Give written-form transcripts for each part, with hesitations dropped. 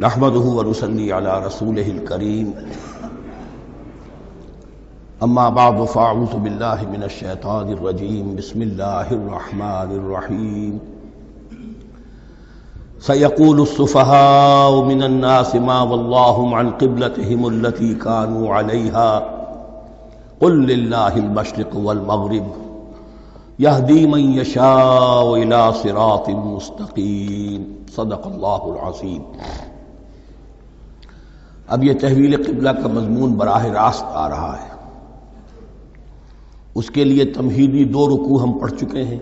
نحمده ونصلي على رسوله الكريم اما بعد فاعوذ بالله من الشيطان الرجيم بسم الله الرحمن الرحيم سيقول السفهاء من الناس ما ولاهم عن قبلتهم التي كانوا عليها قل لله المشرق والمغرب يهدي من يشاء الى صراط مستقيم صدق اللہ العظیم۔ اب یہ تحویل قبلہ کا مضمون براہ راست آ رہا ہے۔ اس کے لیے تمہیدی 2 رکوع ہم پڑھ چکے ہیں۔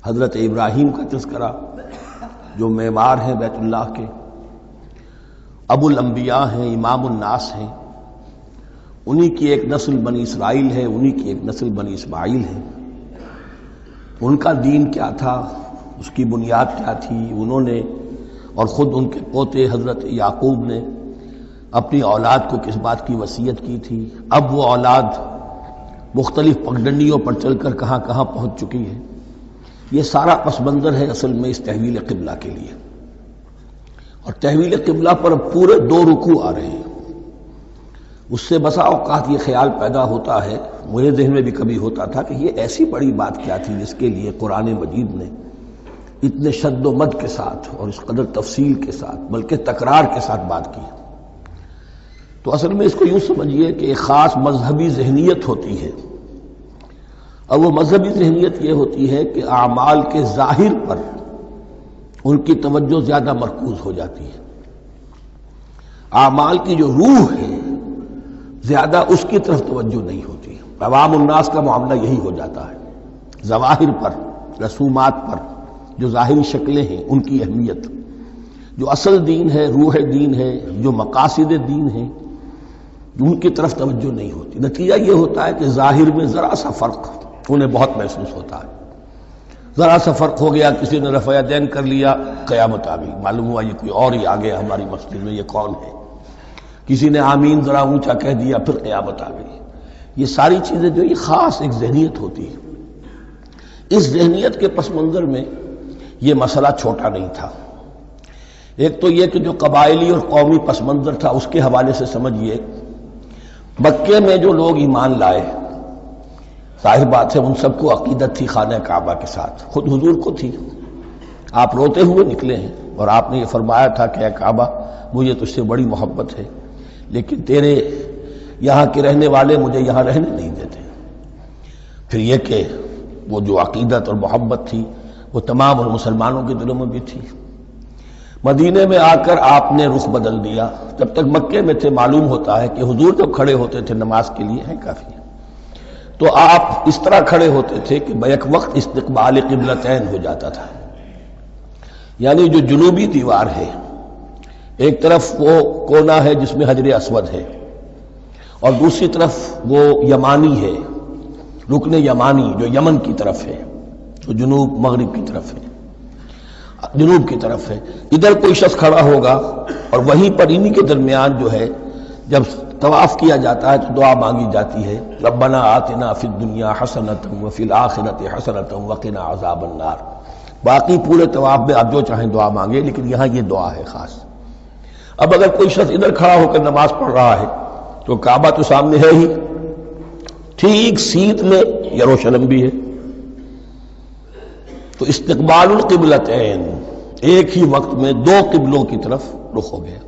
حضرت ابراہیم کا تذکرہ جو معمار ہیں بیت اللہ کے، ابو الانبیاء ہیں، امام الناس ہیں، انہی کی ایک نسل بنی اسرائیل ہے، انہی کی ایک نسل بنی اسماعیل ہے۔ ان کا دین کیا تھا، اس کی بنیاد کیا تھی، انہوں نے اور خود ان کے پوتے حضرت یعقوب نے اپنی اولاد کو کس بات کی وصیت کی تھی، اب وہ اولاد مختلف پگڈنڈیوں پر چل کر کہاں کہاں پہنچ چکی ہے، یہ سارا پس منظر ہے اصل میں اس تحویل قبلہ کے لیے۔ اور تحویل قبلہ پر پورے 2 رکوع آ رہے ہیں۔ اس سے بسا اوقات یہ خیال پیدا ہوتا ہے، میرے ذہن میں بھی کبھی ہوتا تھا کہ یہ ایسی بڑی بات کیا تھی جس کے لیے قرآن مجید نے اتنے شد و مد کے ساتھ اور اس قدر تفصیل کے ساتھ بلکہ تکرار کے ساتھ بات کی۔ تو اصل میں اس کو یوں سمجھیے کہ ایک خاص مذہبی ذہنیت ہوتی ہے، اور وہ مذہبی ذہنیت یہ ہوتی ہے کہ اعمال کے ظاہر پر ان کی توجہ زیادہ مرکوز ہو جاتی ہے، اعمال کی جو روح ہے زیادہ اس کی طرف توجہ نہیں ہوتی۔ عوام الناس کا معاملہ یہی ہو جاتا ہے، ظواہر پر، رسومات پر، جو ظاہری شکلیں ہیں ان کی اہمیت، جو اصل دین ہے، روح دین ہے، جو مقاصد دین ہیں، ان کی طرف توجہ نہیں ہوتی۔ نتیجہ یہ ہوتا ہے کہ ظاہر میں ذرا سا فرق انہیں بہت محسوس ہوتا ہے، ذرا سا فرق ہو گیا، کسی نے رفع یدین کر لیا، قیامت آ گئی، معلوم ہوا یہ کوئی اور ہی آ گیا ہماری مسجد میں، یہ کون ہے؟ کسی نے آمین ذرا اونچا کہہ دیا، پھر قیامت آ گئی۔ یہ ساری چیزیں جو یہ خاص ایک ذہنیت ہوتی ہے، اس ذہنیت کے پس منظر میں یہ مسئلہ چھوٹا نہیں تھا۔ ایک تو یہ کہ جو قبائلی اور قومی پس منظر تھا اس کے حوالے سے سمجھیے، مکے میں جو لوگ ایمان لائے، ظاہر بات ہے ان سب کو عقیدت تھی خانہ کعبہ کے ساتھ، خود حضور کو تھی۔ آپ روتے ہوئے نکلے ہیں اور آپ نے یہ فرمایا تھا کہ اے کعبہ مجھے تجھ سے بڑی محبت ہے، لیکن تیرے یہاں کے رہنے والے مجھے یہاں رہنے نہیں دیتے۔ پھر یہ کہ وہ جو عقیدت اور محبت تھی وہ تمام اور مسلمانوں کے دلوں میں بھی تھی۔ مدینے میں آ کر آپ نے رخ بدل دیا۔ جب تک مکے میں تھے معلوم ہوتا ہے کہ حضور جب کھڑے ہوتے تھے نماز کے لیے ہے کافی، تو آپ اس طرح کھڑے ہوتے تھے کہ بیک وقت استقبال قبلتین ہو جاتا تھا، یعنی جو جنوبی دیوار ہے ایک طرف وہ کونا ہے جس میں حجر اسود ہے، اور دوسری طرف وہ یمانی ہے، رکن یمانی جو یمن کی طرف ہے، جو جنوب مغرب کی طرف ہے، جنوب کی طرف ہے۔ ادھر کوئی شخص کھڑا ہوگا اور وہیں پر انہی کے درمیان جو ہے جب طواف کیا جاتا ہے تو دعا مانگی جاتی ہے، ربنا آتنا فی الدنیا حسنۃ وفی الآخرۃ حسنۃ وقنا عذاب النار۔ باقی پورے طواف میں آپ جو چاہیں دعا مانگے، لیکن یہاں یہ دعا ہے خاص۔ اب اگر کوئی شخص ادھر کھڑا ہو کر نماز پڑھ رہا ہے تو کعبہ تو سامنے ہے ہی، ٹھیک سیدھ میں یروشلم بھی ہے، تو استقبال القبلتین ایک ہی وقت میں 2 قبلوں کی طرف رخ ہو گیا۔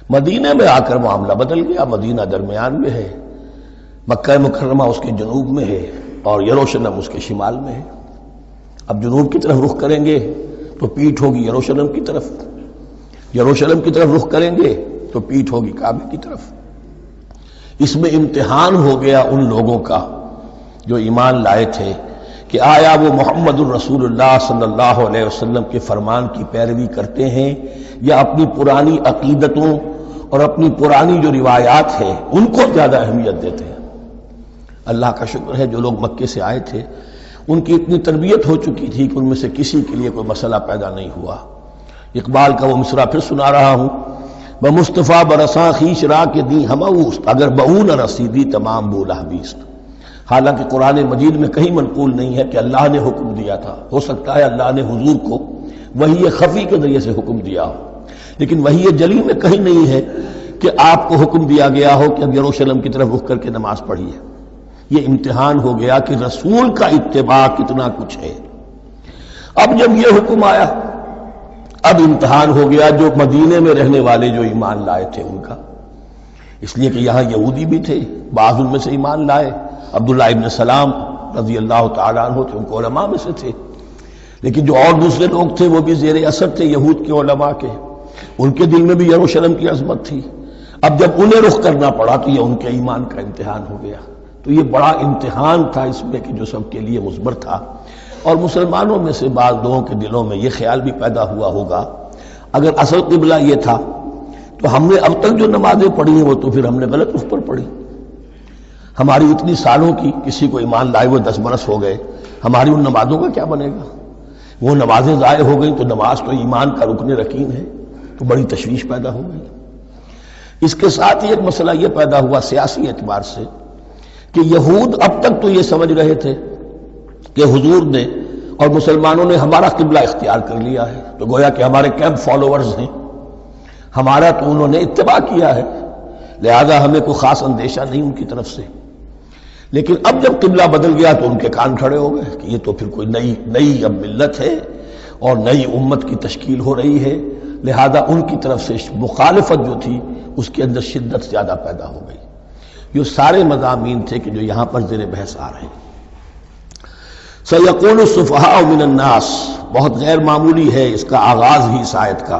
مدینے میں آ کر معاملہ بدل گیا، مدینہ درمیان میں ہے، مکہ مکرمہ اس کے جنوب میں ہے اور یروشلم اس کے شمال میں ہے۔ اب جنوب کی طرف رخ کریں گے تو پیٹھ ہوگی یروشلم کی طرف، یروشلم کی طرف رخ کریں گے تو پیٹھ ہوگی کعبے کی طرف۔ اس میں امتحان ہو گیا ان لوگوں کا جو ایمان لائے تھے کہ آیا وہ محمد الرسول اللہ صلی اللہ علیہ وسلم کے فرمان کی پیروی کرتے ہیں یا اپنی پرانی عقیدتوں اور اپنی پرانی جو روایات ہیں ان کو زیادہ اہمیت دیتے ہیں۔ اللہ کا شکر ہے جو لوگ مکے سے آئے تھے ان کی اتنی تربیت ہو چکی تھی کہ ان میں سے کسی کے لیے کوئی مسئلہ پیدا نہیں ہوا۔ اقبال کا وہ مصرع پھر سنا رہا ہوں، بمصطفیٰ برساں خیش را کے دی ہماوست اگر بہو نہ رسیدی تمام بولا بیست۔ حالانکہ قرآن مجید میں کہیں منقول نہیں ہے کہ اللہ نے حکم دیا تھا، ہو سکتا ہے اللہ نے حضور کو وحی خفی کے ذریعے سے حکم دیا ہو، لیکن وحی جلی میں کہیں نہیں ہے کہ آپ کو حکم دیا گیا ہو کہ اب یروشلم کی طرف رخ کر کے نماز پڑھیے. یہ امتحان ہو گیا کہ رسول کا اتباع کتنا کچھ ہے. اب جب یہ حکم آیا اب امتحان ہو گیا جو مدینے میں رہنے والے جو ایمان لائے تھے ان کا، اس لیے کہ یہاں یہودی بھی تھے، بعض ان میں سے ایمان لائے. عبداللہ ابن سلام رضی اللہ تعالیٰ عنہ تھے، ان کو علماء میں سے تھے، لیکن جو اور دوسرے لوگ تھے وہ بھی زیر اثر تھے یہود کے علماء کے، ان کے دل میں بھی یروشلم کی عظمت تھی. اب جب انہیں رخ کرنا پڑا تو یہ ان کے ایمان کا امتحان ہو گیا. تو یہ بڑا امتحان تھا اس میں کہ جو سب کے لیے مثبت تھا. اور مسلمانوں میں سے بعض لوگوں کے دلوں میں یہ خیال بھی پیدا ہوا ہوگا اگر اصل قبلہ یہ تھا تو ہم نے اب تک جو نمازیں پڑھی ہیں وہ تو پھر ہم نے غلط رخ پر پڑھی. ہماری اتنی سالوں کی کسی کو ایمان لائے ہوئے 10 برس ہو گئے، ہماری ان نمازوں کا کیا بنے گا؟ وہ نمازیں ضائع ہو گئیں تو نماز تو ایمان کا رکن رکین ہے. تو بڑی تشویش پیدا ہو گئی. اس کے ساتھ ہی ایک مسئلہ یہ پیدا ہوا سیاسی اعتبار سے کہ یہود اب تک تو یہ سمجھ رہے تھے کہ حضور نے اور مسلمانوں نے ہمارا قبلہ اختیار کر لیا ہے، تو گویا کہ ہمارے کیمپ فالوورز ہیں، ہمارا تو انہوں نے اتباع کیا ہے، لہذا ہمیں کوئی خاص اندیشہ نہیں ان کی طرف سے. لیکن اب جب قبلہ بدل گیا تو ان کے کان کھڑے ہو گئے کہ یہ تو پھر کوئی نئی اب ملت ہے اور نئی امت کی تشکیل ہو رہی ہے، لہذا ان کی طرف سے مخالفت جو تھی اس کے اندر شدت زیادہ پیدا ہو گئی. یہ سارے مضامین تھے کہ جو یہاں پر زیر بحث آ رہے ہیں. سَيَقُولُ السُّفَهَاءُ مِنَ النَّاسِ، بہت غیر معمولی ہے اس کا آغاز ہی اس آیت کا.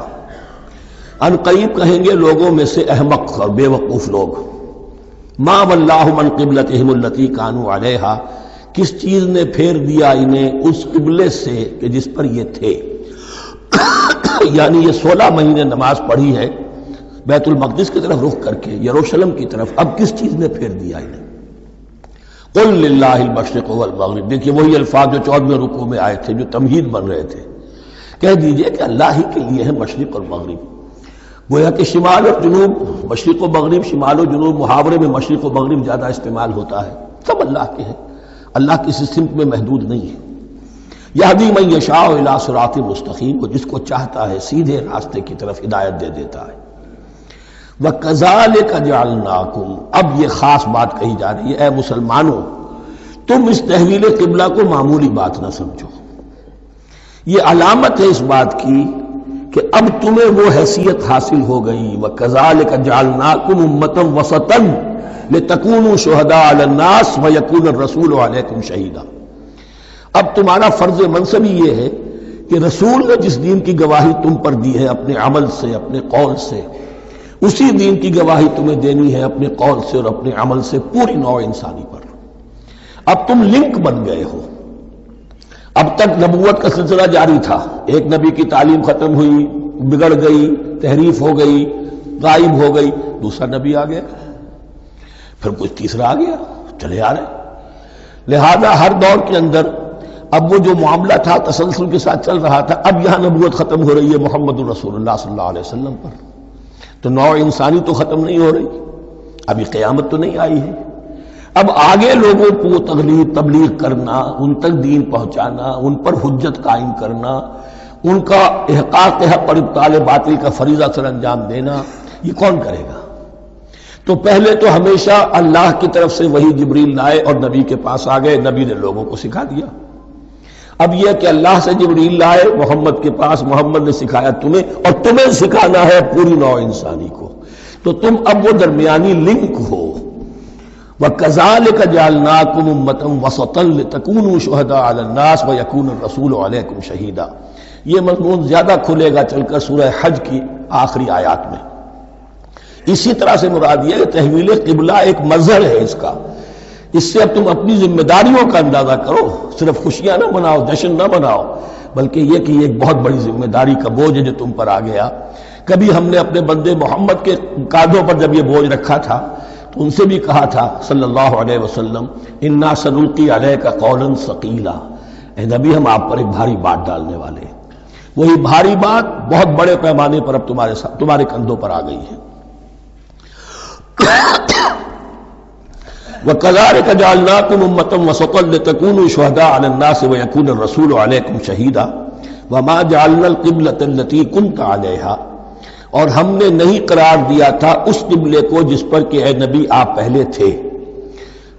ان قریب کہیں گے لوگوں میں سے احمق اور بے وقوف لوگ، ما وَاللَّهُ مَنْ قِبْلَتِهِمُ الَّتِي كَانُوا عَلَيْهَا، کس چیز نے پھیر دیا انہیں اس قبلے سے کہ جس پر یہ تھے. یعنی یہ 16 مہینے نماز پڑھی ہے بیت المقدس کی طرف رخ کر کے یروشلم کی طرف، اب کس چیز نے پھیر دیا انہیں؟ قل للہ المشرق والمغرب، دیکھیے وہی الفاظ جو 14ویں رکوع میں آئے تھے جو تمہید بن رہے تھے. کہہ دیجئے کہ اللہ ہی کے لیے ہے مشرق اور مغرب. گویا کہ شمال اور جنوب، مشرق و مغرب، شمال و جنوب، محاورے میں مشرق و مغرب زیادہ استعمال ہوتا ہے. سب اللہ کے ہیں، اللہ کسی سمت میں محدود نہیں ہے. یہدی من یشاء الی صراط مستقیم، وہ جس کو چاہتا ہے سیدھے راستے کی طرف ہدایت دے دیتا ہے. وَكَذَلِكَ جَعَلْنَاكُمْ، اب یہ خاص بات کہی جا رہی ہے، اے مسلمانوں تم اس تحویل قبلہ کو معمولی بات نہ سمجھو. یہ علامت ہے اس بات کی کہ اب تمہیں وہ حیثیت حاصل ہو گئی. وَكَذَلِكَ جَعَلْنَاكُمْ أُمَّةً وَسَطًا لِتَكُونُوا شُهَدَاءَ عَلَى النَّاسِ وَيَكُونَ الرَّسُولُ عَلَيْكُمْ شَهِيدًا. اب تمہارا فرض منصب یہ ہے کہ رسول نے جس دین کی گواہی تم پر دی ہے اپنے عمل سے، اپنے قول سے، اسی دین کی گواہی تمہیں دینی ہے اپنے قول سے اور اپنے عمل سے پوری نوع انسانی پر. اب تم لنک بن گئے ہو. اب تک نبوت کا سلسلہ جاری تھا، ایک نبی کی تعلیم ختم ہوئی، بگڑ گئی، تحریف ہو گئی، غائب ہو گئی، دوسرا نبی آ گیا، پھر کچھ تیسرا آ گیا، چلے آ رہے. لہذا ہر دور کے اندر اب وہ جو معاملہ تھا تسلسل کے ساتھ چل رہا تھا، اب یہاں نبوت ختم ہو رہی ہے محمد الرسول اللہ صلی اللہ علیہ وسلم پر، تو نوع انسانی تو ختم نہیں ہو رہی، ابھی قیامت تو نہیں آئی ہے. اب آگے لوگوں کو تبلیغ کرنا، ان تک دین پہنچانا، ان پر حجت قائم کرنا، ان کا احقاق حق اور ابطال باطل کا فریضہ سر انجام دینا، یہ کون کرے گا؟ تو پہلے تو ہمیشہ اللہ کی طرف سے وہی جبریل لائے اور نبی کے پاس آ گئے، نبی نے لوگوں کو سکھا دیا. اب یہ کہ اللہ سے جبریل لائے محمد کے پاس، محمد نے سکھایا تمہیں، اور تمہیں سکھانا ہے پوری نوع انسانی کو، تو تم اب وہ درمیانی لنک ہو. وَكَذَلِكَ جَعَلْنَاكُمْ أُمَّةً وَسَطًا لِتَكُونُوا شُهَدَاءَ عَلَى النَّاسِ وَيَكُونَ الرَّسُولُ عَلَيْكُمْ شَهِيدًا. یہ مضمون زیادہ کھلے گا چل کر سورہ حج کی آخری آیات میں. اسی طرح سے مراد یہ کہ تحویل قبلہ ایک مظہر ہے اس کا. اس سے اب تم اپنی ذمہ داریوں کا اندازہ کرو، صرف خوشیاں نہ مناؤ، جشن نہ مناؤ، بلکہ یہ کہ یہ ایک بہت بڑی ذمہ داری کا بوجھ ہے جو تم پر آ گیا. کبھی ہم نے اپنے بندے محمد کے کاندھوں پر جب یہ بوجھ رکھا تھا تو ان سے بھی کہا تھا صلی اللہ علیہ وسلم، انا سنلقی علیک قولا ثقیلا، اے نبی ہم آپ پر ایک بھاری بات ڈالنے والے ہیں. وہی بھاری بات بہت بڑے پیمانے پر اب تمہارے کندھوں پر آ گئی ہے. وَكَذَلِكَ جَعَلْنَاكُمْ أُمَّةً وَسَطًا لِتَكُونُوا شُهَدَاءَ عَلَى النَّاسِ وَيَكُونَ الرَّسُولُ عَلَيْكُمْ شَهِيدًا وَمَا جَعَلْنَا الْقِبْلَةَ الَّتِي كُنْتَ عَلَيْهَا. اور ہم نے نہیں قرار دیا تھا اس قبلے کو جس پر کہ اے نبی آپ پہلے تھے.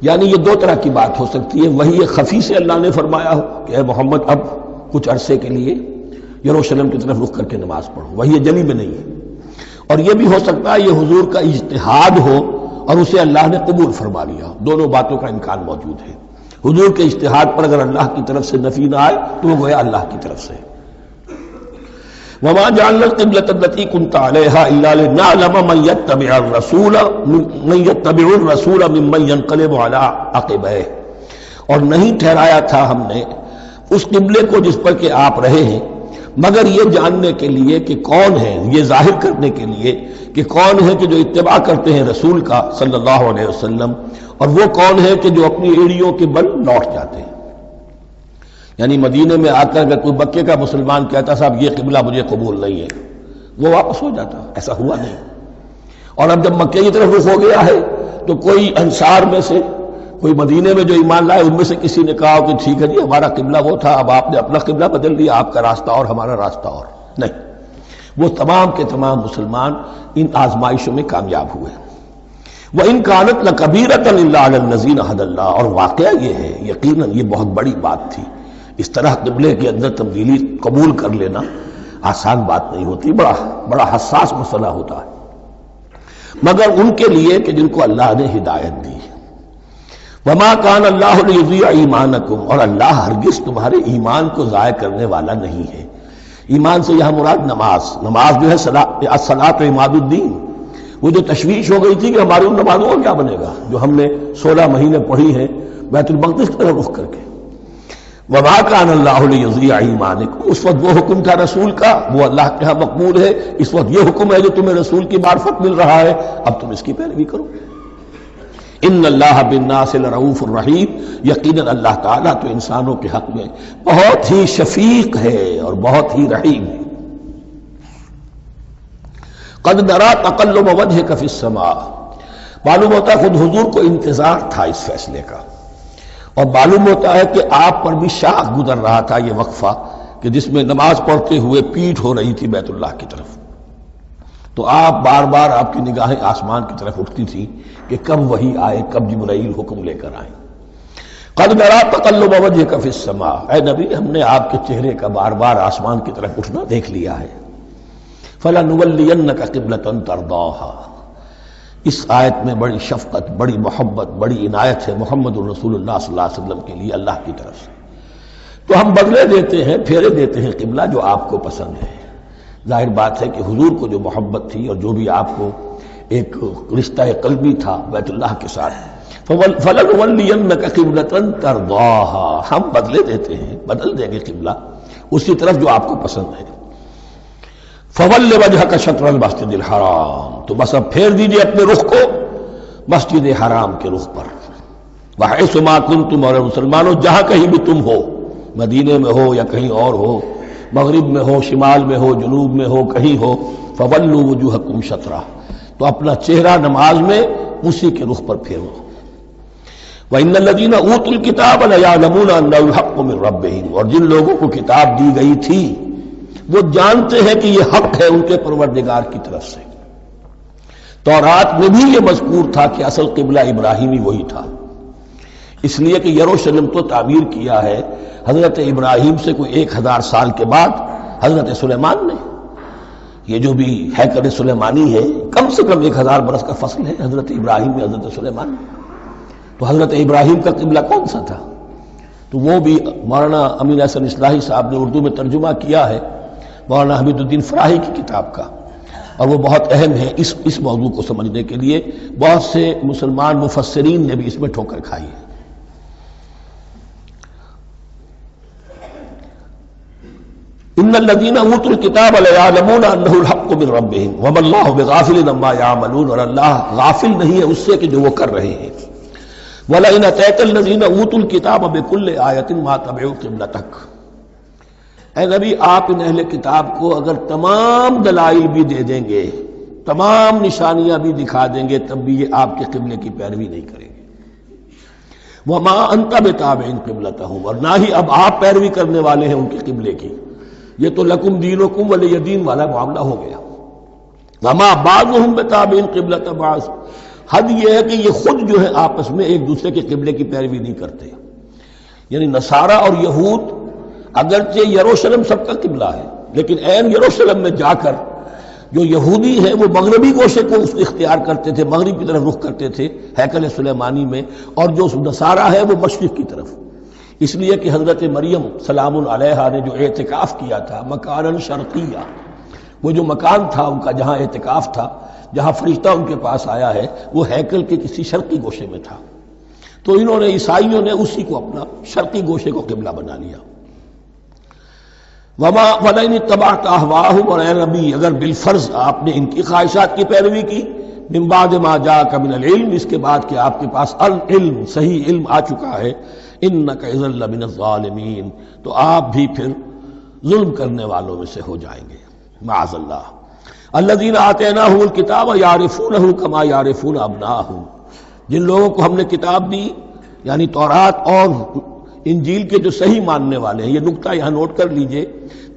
یعنی یہ دو طرح کی بات ہو سکتی ہے، وہی خفی سے اللہ نے فرمایا ہو کہ اے محمد اب کچھ عرصے کے لیے یروشلم کی طرف رخ کر کے نماز پڑھو، وہی جلی میں نہیں ہے. اور یہ بھی ہو سکتا ہے یہ حضور کا اجتہاد ہو اور اسے اللہ نے قبول فرما لیا ہو. دونوں باتوں کا امکان موجود ہے. حضور کے اجتہاد پر اگر اللہ کی طرف سے نفی نہ آئے تو وہ گویا اللہ کی طرف سے. وما جعلنا القبلة التي كنت عليها إلا لنعلم من يتبع الرسول ممن ينقلب على عقبيه. اور نہیں ٹھہرایا تھا ہم نے اس قبلے کو جس پر کہ آپ رہے ہیں مگر یہ جاننے کے لیے کہ کون ہے، یہ ظاہر کرنے کے لیے کہ کون ہے کہ جو اتباع کرتے ہیں رسول کا صلی اللہ علیہ وسلم، اور وہ کون ہے کہ جو اپنی ایڑیوں کے بل لوٹ جاتے ہیں. یعنی مدینے میں آ کر اگر کوئی مکے کا مسلمان کہتا صاحب یہ قبلہ مجھے قبول نہیں ہے، وہ واپس ہو جاتا. ایسا ہوا نہیں. اور اب جب مکے کی طرف رخ ہو گیا ہے تو کوئی انصار میں سے، کوئی مدینے میں جو ایمان لائے ان میں سے کسی نے کہا کہ ٹھیک ہے جی ہمارا قبلہ وہ تھا، اب آپ نے اپنا قبلہ بدل دیا، آپ کا راستہ اور ہمارا راستہ اور. نہیں، وہ تمام کے تمام مسلمان ان آزمائشوں میں کامیاب ہوئے. وَإِن كَانَتْ لَكَبِيرَةً إِلَّا عَلَى الَّذِينَ هَدَى اللَّهُ. اور واقعہ یہ ہے، یقیناً یہ بہت بڑی بات تھی. اس طرح قبلے کے اندر تبدیلی قبول کر لینا آسان بات نہیں ہوتی، بڑا حساس مسئلہ ہوتا ہے، مگر ان کے لیے کہ جن کو اللہ نے ہدایت دی. وَمَا كَانَ اللَّهُ لِيُضِيعَ إِيمَانَكُمْ. اور اللہ ہرگز تمہارے ایمان کو ضائع کرنے والا نہیں ہے. ایمان سے یہاں مراد نماز جو ہے الصلاۃ عماد الدین. وہ جو تشویش ہو گئی تھی کہ ہماری ان نمازوں کا کیا بنے گا جو ہم نے 16 مہینے پڑھی ہیں بیت المقدس کی طرف رخ کر کے. وَمَا كَانَ اللَّهُ لِيُضِيعَ إِيمَانَكُمْ. اس وقت وہ حکم تھا رسول کا، وہ اللہ کے ہاں مقبول ہے. اس وقت یہ حکم ہے جو تمہیں رسول کی معرفت مل رہا ہے، اب تم اس کی پیروی کرو. ان اللہ بالناس لرؤوف الرحیم. یقیناً اللہ تعالیٰ تو انسانوں کے حق میں بہت ہی شفیق ہے اور بہت ہی رحیم ہے. قد نرى تقلب وجهك في السماء. معلوم ہوتا ہے خود حضور کو انتظار تھا اس فیصلے کا، اور معلوم ہوتا ہے کہ آپ پر بھی شاخ گزر رہا تھا یہ وقفہ کہ جس میں نماز پڑھتے ہوئے پیٹھ ہو رہی تھی بیت اللہ کی طرف. تو آپ بار بار آپ کی نگاہیں آسمان کی طرف اٹھتی تھی کہ کب وحی آئے، کب جبرائیل حکم لے کر آئیں. قد نرى تقلب وجهك في السماء. اے نبی ہم نے آپ کے چہرے کا بار بار آسمان کی طرف اٹھنا دیکھ لیا ہے. فَلَنُوَلِّيَنَّكَ قِبْلَةً تَرْضَاهَا. اس آیت میں بڑی شفقت، بڑی محبت، بڑی عنایت ہے محمد الرسول اللہ صلی اللہ علیہ وسلم کے لیے اللہ کی طرف سے. تو ہم بدلے دیتے ہیں، پھیرے دیتے ہیں قبلہ جو آپ کو پسند ہے. ظاہر بات ہے کہ حضور کو جو محبت تھی اور جو بھی آپ کو ایک رشتہ قلبی تھا بیت اللہ کے ساتھ، فَلَنُوَلِّيَنَّكَ قِبْلَةً تَرْضَاهَا. ہم بدلے دیتے ہیں، بدل دیں گے قبلہ اسی طرف جو آپ کو پسند ہے. فَوَلِّ وَجْهَكَ شَطْرَ الْمَسْجِدِ الْحَرَامِ. تو بس اب پھیر دیجئے اپنے رخ کو مسجد حرام کے رخ پر. وَحَيْثُ مَا كُنْتُمْ. اور مسلمانوں جہاں کہیں بھی تم ہو، مدینے میں ہو یا کہیں اور ہو، مغرب میں ہو، شمال میں ہو، جنوب میں ہو، کہیں ہو، فَوَلُّوا وُجُوهَكُمْ شَطْرَهُ. تو اپنا چہرہ نماز میں اسی کے رخ پر پھیرو. وَإِنَّ الَّذِينَ أُوتُوا الْكِتَابَ لَيَعْلَمُونَ أَنَّهُ الْحَقُّ مِنْ رَبِّهِمْ. اور جن لوگوں کو کتاب دی گئی تھی وہ جانتے ہیں کہ یہ حق ہے ان کے پروردگار کی طرف سے. تورات میں بھی یہ مذکور تھا کہ اصل قبلہ ابراہیمی وہی تھا، اس لیے کہ یروشلم تو تعمیر کیا ہے حضرت ابراہیم سے کوئی 1000 سال کے بعد حضرت سلیمان نے. یہ جو بھی ہیکل سلیمانی ہے کم سے کم 1000 برس کا فصل ہے حضرت ابراہیم میں حضرت سلیمان میں. تو حضرت ابراہیم کا قبلہ کون سا تھا؟ تو وہ بھی مولانا امین احسن اصلاحی صاحب نے اردو میں ترجمہ کیا ہے مولانا حمید الدین فراہی کی کتاب کا، اور وہ بہت اہم ہے اس موضوع کو سمجھنے کے لیے. بہت سے مسلمان مفسرین نے بھی اس میں ٹھوکر کھائی ہے. ان الذين اوتوا الكتاب ليعلمون انه الحق من ربهم وما الله بغافل عما يعملون. اور اللہ غافل نہیں ہے اس سے کہ جو وہ کر رہے ہیں. ولئن اتيت الذين اوتوا الكتاب بكل آية ما تبعوا قبلتك. اے نبی آپ ان اہل کتاب کو اگر تمام دلائل بھی دے دیں گے، تمام نشانیاں بھی دکھا دیں گے، تب بھی یہ آپ کے قبلے کی پیروی نہیں کریں گے. وما انت بتابع قبلتهم. اور نہ ہی اب آپ پیروی کرنے والے ہیں ان کے قبلے کی. یہ تو لکم دینکم ولی دین والا معاملہ ہو گیا. وما بعضهم بتابع قبلۃ بعض، حد یہ ہے کہ یہ خود جو ہے آپس میں ایک دوسرے کے قبلے کی پیروی نہیں کرتے. یعنی نصارہ اور یہود اگرچہ یروشلم سب کا قبلہ ہے، لیکن عین یروشلم میں جا کر جو یہودی ہیں وہ مغربی گوشے کو اختیار کرتے تھے، مغرب کی طرف رخ کرتے تھے ہیکل سلیمانی میں، اور جو نصارہ ہے وہ مشرق کی طرف. اس لیے کہ حضرت مریم سلام علیہا نے جو اعتکاف کیا تھا مکان شرقیہ، وہ جو مکان تھا ان کا جہاں اعتکاف تھا، جہاں فرشتہ ان کے پاس آیا ہے، وہ ہیکل کے کسی شرقی گوشے میں تھا. تو انہوں نے عیسائیوں نے اسی کو اپنا شرقی گوشے کو قبلہ بنا لیا. وما ولئن اتبعت اهواءهم، اور اے نبی اگر بالفرض آپ نے ان کی خواہشات کی پیروی کی، من بعد ما جاءك من العلم، اس کے بعد کہ آپ کے پاس العلم صحیح علم آ چکا ہے، انك اذا لمن الظالمین، تو آپ بھی پھر ظلم کرنے والوں میں سے ہو جائیں گے معاذ اللہ. الذین آتیناہم الکتاب یعرفونہ کما یعرفون ابناءہم، جن لوگوں کو ہم نے کتاب دی یعنی تورات اور انجیل کے جو صحیح ماننے والے ہیں، یہ نقطہ یہاں نوٹ کر لیجئے،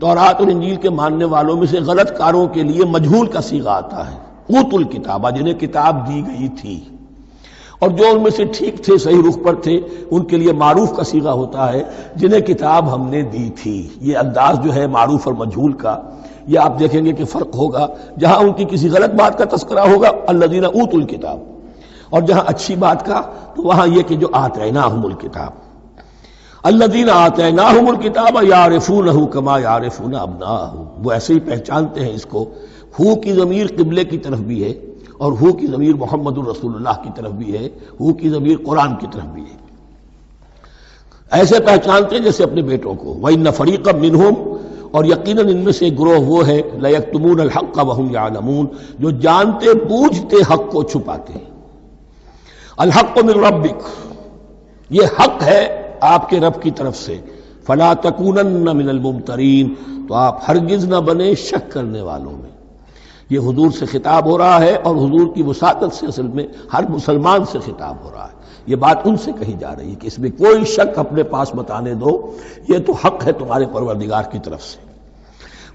تورات اور انجیل کے ماننے والوں میں سے غلط کاروں کے لیے مجہول کا صیغہ آتا ہے، اوتوا الکتابہ، جنہیں کتاب دی گئی تھی، اور جو ان میں سے ٹھیک تھے صحیح رخ پر تھے ان کے لیے معروف کا صیغہ ہوتا ہے جنہیں کتاب ہم نے دی تھی. یہ انداز جو ہے معروف اور مجہول کا، یہ آپ دیکھیں گے کہ فرق ہوگا. جہاں ان کی کسی غلط بات کا تذکرہ ہوگا الذین اوتوا الکتاب، اور جہاں اچھی بات کا تو وہاں یہ کہ جو آتیناہم الکتاب، الذین آتیناہم الکتاب یعرفونہ کما یعرفون ابناءہم، وہ ایسے ہی پہچانتے ہیں اس کو. ہو کی ضمیر قبلے کی طرف بھی ہے، اور ہو کی ضمیر محمد الرسول اللہ کی طرف بھی ہے، ہو کی ضمیر قرآن کی طرف بھی ہے. ایسے پہچانتے ہیں جیسے اپنے بیٹوں کو. وَإِنَّ فَرِيقًا مِّنْهُمْ، اور یقیناً ان میں سے ایک گروہ وہ ہے لَيَكْتُمُونَ الْحَقَّ وَهُمْ يَعْلَمُونَ، جو جانتے بوجھتے حق کو چھپاتے ہیں. الحق من ربک، یہ حق ہے آپ کے رب کی طرف سے. فلا تکونن من الممترین، تو آپ ہرگز نہ بنے شک کرنے والوں میں. یہ حضور سے خطاب ہو رہا ہے، اور حضور کی وساطت سے اصل میں ہر مسلمان سے خطاب ہو رہا ہے. یہ بات ان سے کہی جا رہی ہے کہ اس میں کوئی شک اپنے پاس بتانے دو، یہ تو حق ہے تمہارے پروردگار کی طرف سے.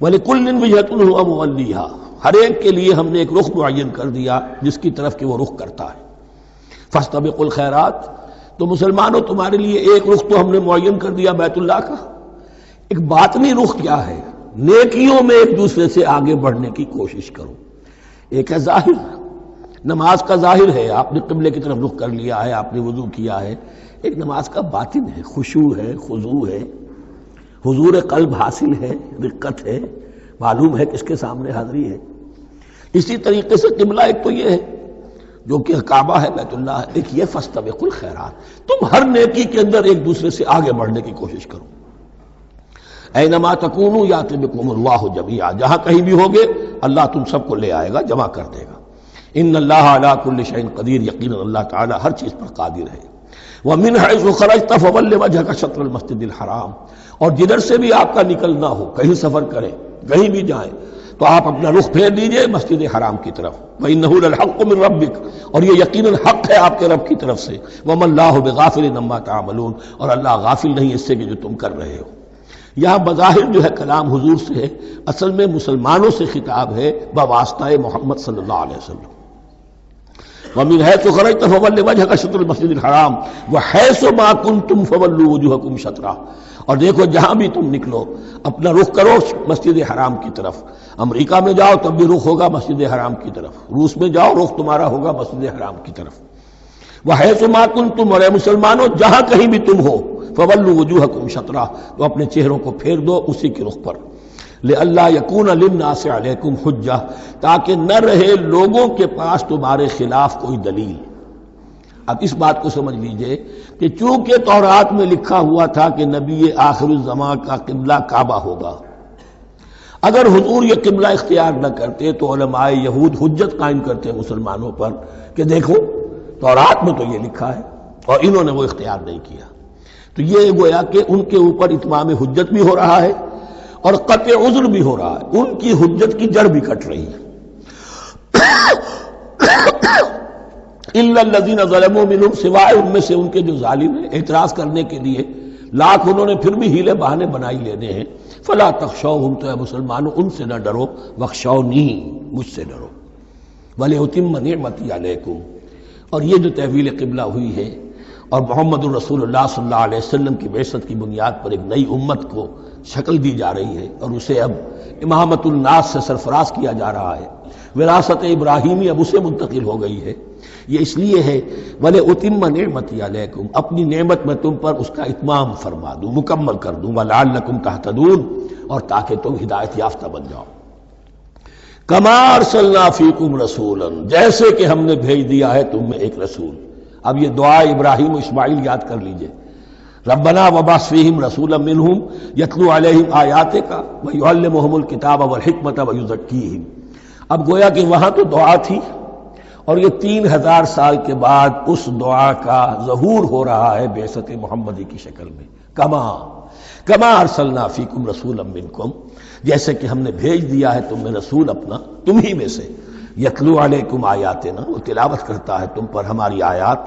وَلِكُلٍّ وِجْهَةٌ هُوَ مُوَلِّيهَا، ہر ایک کے لیے ہم نے ایک رخ معین کر دیا جس کی طرف کہ وہ رخ کرتا ہے. فَاسْتَبِقُوا الْخَيْرَاتِ، تو مسلمانوں تمہارے لیے ایک رخ تو ہم نے معین کر دیا بیت اللہ کا. ایک باطنی رخ کیا ہے؟ نیکیوں میں ایک دوسرے سے آگے بڑھنے کی کوشش کرو. ایک ہے ظاہر، نماز کا ظاہر ہے، آپ نے قبلے کی طرف رخ کر لیا ہے، آپ نے وضو کیا ہے. ایک نماز کا باطن ہے، خشوع ہے، خضوع ہے، حضور قلب حاصل ہے، رقت ہے، معلوم ہے کس کے سامنے حاضری ہے. اسی طریقے سے قبلہ ایک تو یہ ہے جو کہ کعبہ ہے، بیت اللہ ہے، ایک یہ فاستبقوا الخیرات، تم ہر نیکی کے اندر ایک دوسرے سے آگے بڑھنے کی کوشش کرو. اینما تکونوا یأتی بکم اللہ جمیعا، جہاں کہیں بھی ہوگے اللہ تم سب کو لے آئے گا، جمع کر دے گا. ان اللہ علی کل شیء قدیر، یقینا اللہ تعالی ہر چیز پر قادر ہے. ومن حیث خرجت فول وجهک شطر المسجد الحرام، اور جدھر سے بھی آپ کا نکلنا ہو، کہیں سفر کریں، کہیں بھی جائیں، تو آپ اپنا رخ پھیر دیجئے مسجد حرام کی طرف. وَإِنَّهُ لَلْحَقُّ مِن رَبِّكَ، اور یہ یقیناً حق ہے آپ کے رب کی طرف سے. وَمَا اللَّهُ بِغَافِلٍ عَمَّا تَعْمَلُونَ، اور اللہ غافل نہیں اس سے کہ جو تم کر رہے ہو. یہاں بظاہر جو ہے کلام حضور سے ہے، اصل میں مسلمانوں سے خطاب ہے بواسطہ محمد صلی اللہ علیہ وسلم. وَمِنْ حَيْثُ خَرَجْتَ فَوَلِّ وَجْهَكَ شَطْرَ الْمَسْجِدِ الْحَرَامِ وَحَيْثُ مَا كُنْتُمْ فَوَلُّوا وُجُوهَكُمْ شَطْرَهُ، اور دیکھو جہاں بھی تم نکلو اپنا رخ کرو مسجد حرام کی طرف. امریکہ میں جاؤ تب بھی رخ ہوگا مسجد حرام کی طرف، روس میں جاؤ رخ تمہارا ہوگا مسجد حرام کی طرف. وَحَيْثُ مَا كُنْتُمْ، اور اے مسلمانوں جہاں کہیں بھی تم ہو، فَوَلُّوا وُجُوهَكُمْ شَطْرَهُ، تو اپنے چہروں کو پھیر دو اسی کے رخ پر. لِأَلَّا يَكُونَ لِلنَّاسِ عَلَيْكُمْ حُجَّةٌ، تاکہ نہ رہے لوگوں کے پاس تمہارے خلاف کوئی دلیل. اب اس بات کو سمجھ لیجئے کہ چونکہ تورات میں لکھا ہوا تھا کہ نبی آخر الزمان کا قبلہ کعبہ ہوگا، اگر حضور یہ قبلہ اختیار نہ کرتے تو علماء یہود حجت قائم کرتے مسلمانوں پر کہ دیکھو تورات میں تو یہ لکھا ہے اور انہوں نے وہ اختیار نہیں کیا. تو یہ گویا کہ ان کے اوپر اتمام حجت بھی ہو رہا ہے اور قطع عذر بھی ہو رہا ہے، ان کی حجت کی جڑ بھی کٹ رہی ہے. الا الذین ظلموا منہم، سوائے ان میں سے ان کے جو ظالم ہیں، اعتراض کرنے کے لیے لاکھ انہوں نے پھر بھی ہیلے بہانے بنائی لینے ہیں. فلا تخشوہم، تو اے مسلمانوں ان سے نہ ڈرو، واخشونی، مجھ سے ڈرو. وَلِأُتِمَّ نِعْمَتِي عَلَيْكُمْ، اور یہ جو تحویل قبلہ ہوئی ہے اور محمد الرسول اللہ صلی اللہ علیہ وسلم کی بعثت کی بنیاد پر ایک نئی امت کو شکل دی جا رہی ہے اور اسے اب امامت الناس سے سرفراز کیا جا رہا ہے، وراثت ابراہیمی اب اسے منتقل ہو گئی ہے، یہ اس لیے ہے وَلِأُتِمَّ نِعْمَتِي عَلَيْكُمْ، اپنی نعمت میں تم پر اس کا اتمام فرما دوں، مکمل کر دوں، وَلَعَلَّكُمْ تَهْتَدُونَ، اور تاکہ تم ہدایت یافتہ بن جاؤ۔ كَمَا أَرْسَلْنَا فِيكُمْ رَسُولًا، جیسے کہ ہم نے بھیج دیا ہے تم میں ایک رسول۔ اب یہ دعا ابراہیم و اسماعیل یاد کر لیجئے، ربنا وبعث فیہم رسولا منہم یتلو علیہم آیاتک ویعلمہم الکتاب والحکمت ویزکیہم۔ اب گویا کہ وہاں تو دعا تھی اور یہ 3000 سال کے بعد اس دعا کا ظہور ہو رہا ہے بعثت محمدی کی شکل میں۔ کما ارسلنا فیکم رسولا منکم، جیسے کہ ہم نے بھیج دیا ہے تم میں رسول اپنا، تم ہی میں سے، یتلو علیکم آیاتنا، وہ تلاوت کرتا ہے تم پر ہماری آیات،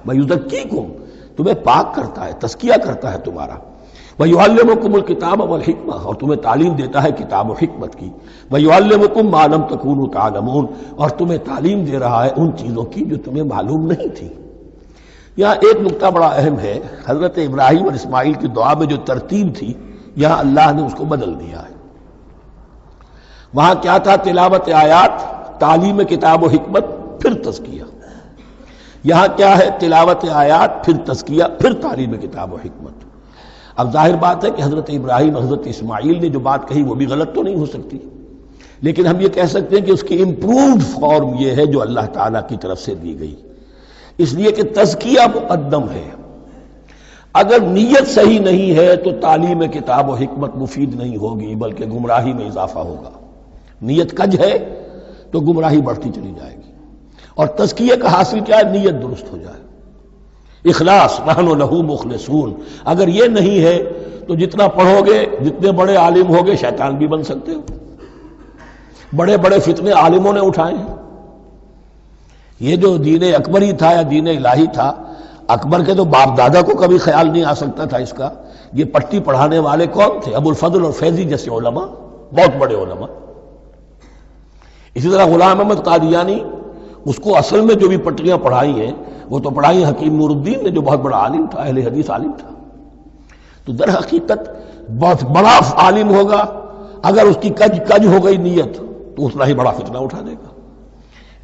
ویزکیکم، تمہیں پاک کرتا ہے، تزکیہ کرتا ہے تمہارا، ویعلمکم الکتاب والحکمہ، اور تمہیں تعلیم دیتا ہے کتاب و حکمت کی، ویعلمکم ما لم تکونوا تعلمون، اور تمہیں تعلیم دے رہا ہے ان چیزوں کی جو تمہیں معلوم نہیں تھی۔ یہاں ایک نقطہ بڑا اہم ہے، حضرت ابراہیم اور اسماعیل کی دعا میں جو ترتیب تھی یہاں اللہ نے اس کو بدل دیا ہے۔ وہاں کیا تھا؟ تلاوت آیات، تعلیم کتاب و حکمت، پھر تزکیہ۔ یہاں کیا ہے؟ تلاوت آیات، پھر تزکیہ، پھر تعلیم کتاب و حکمت۔ اب ظاہر بات ہے کہ حضرت ابراہیم حضرت اسماعیل نے جو بات کہی وہ بھی غلط تو نہیں ہو سکتی، لیکن ہم یہ کہہ سکتے ہیں کہ اس کی امپرووڈ فارم یہ ہے جو اللہ تعالیٰ کی طرف سے دی گئی، اس لیے کہ تزکیہ مقدم ہے۔ اگر نیت صحیح نہیں ہے تو تعلیم کتاب و حکمت مفید نہیں ہوگی بلکہ گمراہی میں اضافہ ہوگا۔ نیت کج ہے تو گمراہی بڑھتی چلی جائے گی، اور تزکیہ کا حاصل کیا ہے؟ نیت درست ہو جائے، اخلاص، نحن لہ مخلصون۔ اگر یہ نہیں ہے تو جتنا پڑھو گے، جتنے بڑے عالم ہوگے، شیطان بھی بن سکتے ہو۔ بڑے بڑے فتنے عالموں نے اٹھائے ہیں۔ یہ جو دین اکبری تھا یا دین الہی تھا، اکبر کے تو باپ دادا کو کبھی خیال نہیں آ سکتا تھا اس کا۔ یہ پٹی پڑھانے والے کون تھے؟ ابو الفضل اور فیضی جیسے علماء، بہت بڑے علماء۔ اسی طرح غلام احمد قادیانی، اس کو اصل میں جو بھی پٹیاں پڑھائی ہیں وہ تو پڑھائی حکیم نور الدین نے، جو بہت بڑا عالم تھا، اہل حدیث عالم تھا۔ تو در حقیقت بہت بڑا عالم ہوگا، اگر اس کی کج ہو گئی نیت تو اتنا ہی بڑا فتنہ اٹھا دے گا۔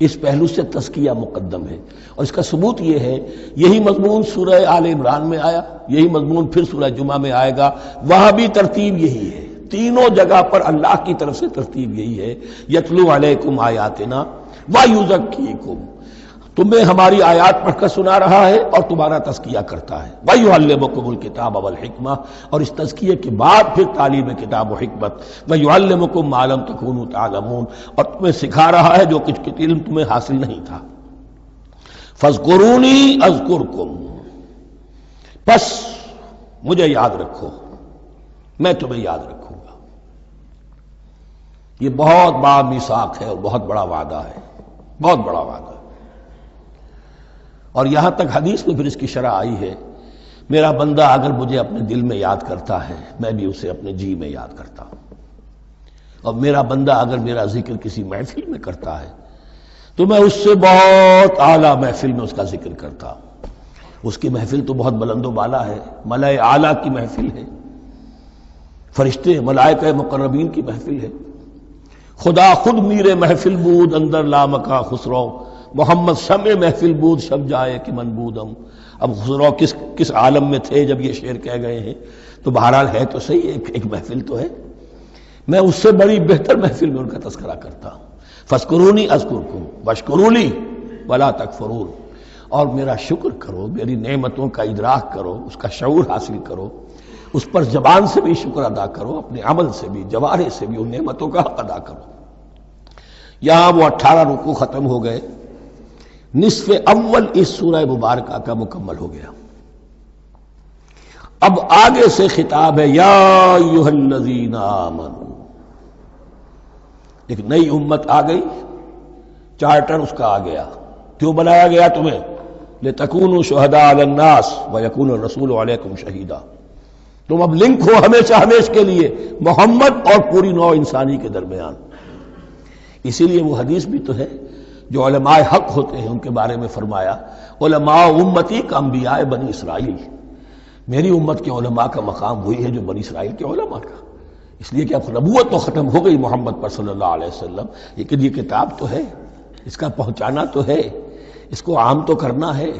اس پہلو سے تزکیہ مقدم ہے، اور اس کا ثبوت یہ ہے، یہی مضمون سورہ آل عمران میں آیا، یہی مضمون پھر سورہ جمعہ میں آئے گا، وہاں بھی ترتیب یہی ہے۔ تینوں جگہ پر اللہ کی طرف سے ترتیب یہی ہے، یتلو علیکم آیاتنا ویزکیکم، تمہیں ہماری آیات پڑھ کر سنا رہا ہے اور تمہارا تزکیہ کرتا ہے، ویعلمکم الکتاب والحکمہ، اور اس تزکیے کے بعد پھر تعلیم کتاب و حکمت، ویعلمکم ما لم تکونوا تعلمون، اور تمہیں سکھا رہا ہے جو کچھ علم تمہیں حاصل نہیں تھا۔ فاذکرونی اذکرکم، پس مجھے یاد رکھو، میں تمہیں یاد رکھوں گا۔ یہ بہت بڑا میثاق ہے اور بہت بڑا وعدہ ہے، بہت بڑا وعدہ ہے۔ اور یہاں تک حدیث میں پھر اس کی شرح آئی ہے، میرا بندہ اگر مجھے اپنے دل میں یاد کرتا ہے میں بھی اسے اپنے جی میں یاد کرتا ہوں، اور میرا بندہ اگر میرا ذکر کسی محفل میں کرتا ہے تو میں اس سے بہت اعلیٰ محفل میں اس کا ذکر کرتا ہوں۔ اس کی محفل تو بہت بلند و بالا ہے، ملائے اعلیٰ کی محفل ہے، فرشتے ملائکہ مقربین کی محفل ہے، خدا خود میرے محفل بود اندر لامکا خسرو، محمد شمع محفل بود شب جائے کہ من بودم۔ اب خسرو کس عالم میں تھے جب یہ شعر کہہ گئے ہیں؟ تو بہرحال ہے تو صحیح، ایک محفل تو ہے، میں اس سے بڑی بہتر محفل میں ان کا تذکرہ کرتا ہوں۔ فاذکرونی اذکرکم واشکروا لی ولا تکفرون، اور میرا شکر کرو، میری نعمتوں کا ادراک کرو، اس کا شعور حاصل کرو، اس پر زبان سے بھی شکر ادا کرو، اپنے عمل سے بھی، جوارح سے بھی ان نعمتوں کا حق ادا کرو۔ یہاں وہ 18 رکوع ختم ہو گئے، نصف اول اس سورہ مبارکہ کا مکمل ہو گیا۔ اب آگے سے خطاب ہے، یا ایھا الذین آمنوا، ایک نئی امت آ گئی، چارٹر اس کا آ گیا۔ کیوں بنایا گیا تمہیں؟ لتکونوا شہداء علی الناس ویکون الرسول علیکم شہیدا، تم اب لنک ہو ہمیشہ ہمیش کے لیے محمد اور پوری نوع انسانی کے درمیان۔ اسی لیے وہ حدیث بھی تو ہے جو علماء حق ہوتے ہیں ان کے بارے میں فرمایا علماء امتی کا انبیاء بنی اسرائیل، میری امت کے علماء کا مقام وہی ہے جو بنی اسرائیل کے علماء کا، اس لیے کہ اب نبوت تو ختم ہو گئی محمد پر صلی اللہ علیہ وسلم، لیکن یہ کتاب تو ہے، اس کا پہنچانا تو ہے، اس کو عام تو کرنا ہے،